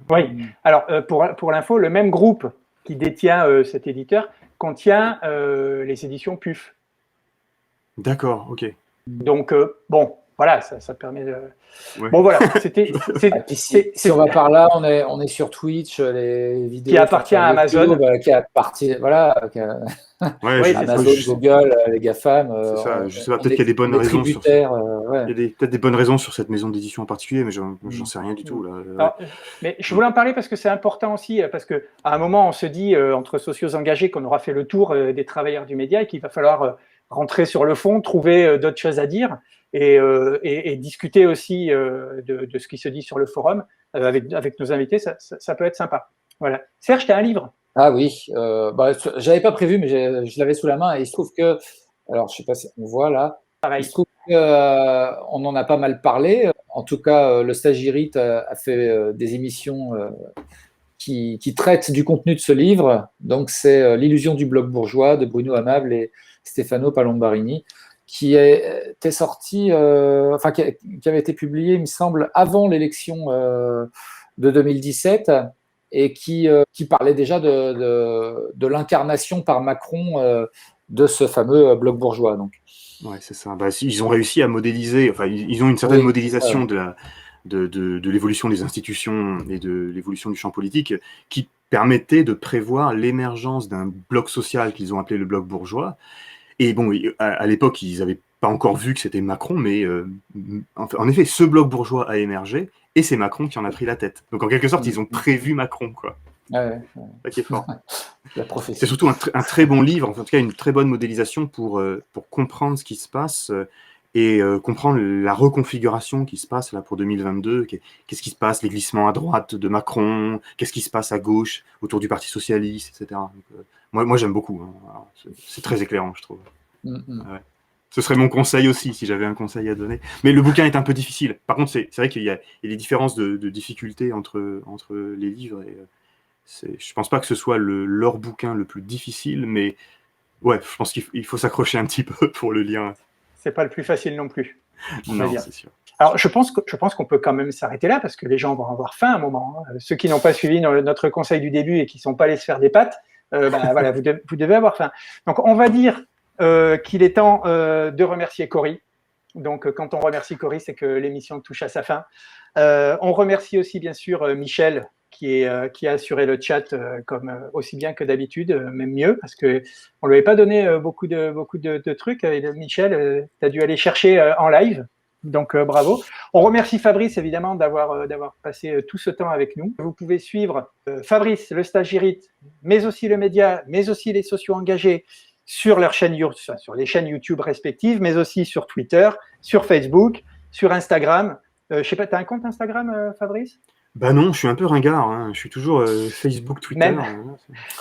Oui. Alors, pour l'info, le même groupe qui détient cet éditeur contient les éditions PUF. D'accord, ok. Donc, bon, voilà, ça permet de… Ouais. Bon, voilà, si on va par là, on est sur Twitch, les vidéos… Qui appartient à Amazon. Qui appartient, voilà… Ouais, Amazon, Google, les GAFAM. C'est ça, je sais pas, peut-être qu'il y a des bonnes raisons sur ça. Il y a peut-être des bonnes raisons sur cette maison d'édition en particulier, mais j'en sais rien du tout. Là. Alors, mais je voulais en parler parce que c'est important aussi, parce qu'à un moment, on se dit, entre socios engagés, qu'on aura fait le tour des travailleurs du média et qu'il va falloir rentrer sur le fond, trouver d'autres choses à dire et discuter aussi de ce qui se dit sur le forum avec nos invités, ça peut être sympa. Voilà. Serge, tu as un livre? Ah oui, j'avais pas prévu, mais je l'avais sous la main et il se trouve que, alors je sais pas si on voit là, pareil. Il se trouve qu'on en a pas mal parlé. En tout cas, le Stagirite a fait des émissions qui traitent du contenu de ce livre. Donc c'est L'illusion du bloc bourgeois de Bruno Amable et Stefano Palombarini, qui était sorti, qui avait été publié, il me semble, avant l'élection de 2017. Et qui parlait déjà de l'incarnation par Macron de ce fameux bloc bourgeois. Donc. Ouais, c'est ça. Ils ont réussi à modéliser, enfin, ils ont une certaine modélisation de l'évolution des institutions et de l'évolution du champ politique qui permettait de prévoir l'émergence d'un bloc social qu'ils ont appelé le bloc bourgeois. Et bon, à l'époque, ils n'avaient pas encore vu que c'était Macron, mais en effet, ce bloc bourgeois a émergé et c'est Macron qui en a pris la tête. Donc en quelque sorte, ils ont prévu Macron, quoi. Ouais. Ça qui est fort. C'est surtout un très bon livre, en tout cas une très bonne modélisation pour comprendre ce qui se passe et comprendre la reconfiguration qui se passe là pour 2022. Qu'est-ce qui se passe, les glissements à droite de Macron, qu'est-ce qui se passe à gauche autour du Parti Socialiste, etc. Donc, moi j'aime beaucoup. Hein. C'est très éclairant, je trouve. Ouais. Ce serait mon conseil aussi, si j'avais un conseil à donner. Mais le bouquin est un peu difficile. Par contre, c'est vrai qu'il y a des différences de difficulté entre les livres. Et, je pense pas que ce soit leur bouquin le plus difficile, mais ouais, je pense qu'il faut s'accrocher un petit peu pour le lire. C'est pas le plus facile non plus. Non, c'est sûr. Alors, je pense qu'on peut quand même s'arrêter là, parce que les gens vont avoir faim à un moment. Hein. Ceux qui n'ont pas suivi notre conseil du début et qui ne sont pas allés se faire des pâtes, voilà, vous devez avoir faim. Donc, on va dire qu'il est temps de remercier Cory. Donc, quand on remercie Cory, c'est que l'émission touche à sa fin. On remercie aussi, bien sûr, Michel, qui a assuré le chat comme aussi bien que d'habitude, même mieux, parce qu'on ne lui avait pas donné beaucoup de trucs. Michel, tu as dû aller chercher en live. Donc, bravo. On remercie Fabrice, évidemment, d'avoir passé tout ce temps avec nous. Vous pouvez suivre Fabrice, le Stagirite, mais aussi le média, mais aussi les sociaux engagés sur les chaînes YouTube respectives, mais aussi sur Twitter, sur Facebook, sur Instagram. Je sais pas, tu as un compte Instagram, Fabrice ? Bah non, je suis un peu ringard. Hein. Je suis toujours Facebook, Twitter.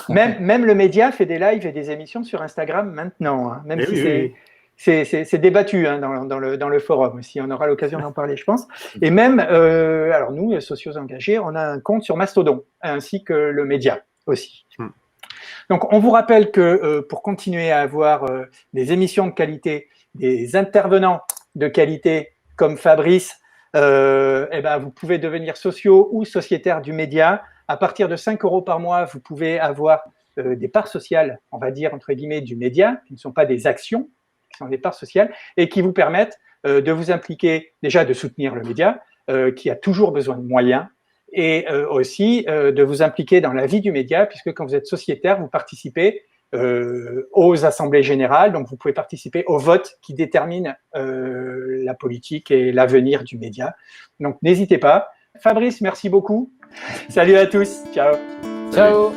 Même le média fait des lives et des émissions sur Instagram maintenant. Hein. Même si c'est débattu hein, dans le forum aussi. On aura l'occasion d'en parler, je pense. Et même, alors nous, socios engagés, on a un compte sur Mastodon, ainsi que le média aussi. Donc, on vous rappelle que pour continuer à avoir des émissions de qualité, des intervenants de qualité comme Fabrice, vous pouvez devenir sociaux ou sociétaires du média. À partir de 5 € par mois, vous pouvez avoir des parts sociales, on va dire, entre guillemets, du média, qui ne sont pas des actions, qui sont des parts sociales, et qui vous permettent de vous impliquer, déjà de soutenir le média, qui a toujours besoin de moyens, et aussi de vous impliquer dans la vie du média, puisque quand vous êtes sociétaire, vous participez aux assemblées générales, donc vous pouvez participer au vote qui détermine la politique et l'avenir du média. Donc n'hésitez pas. Fabrice, merci beaucoup. Salut à tous. Ciao. Ciao.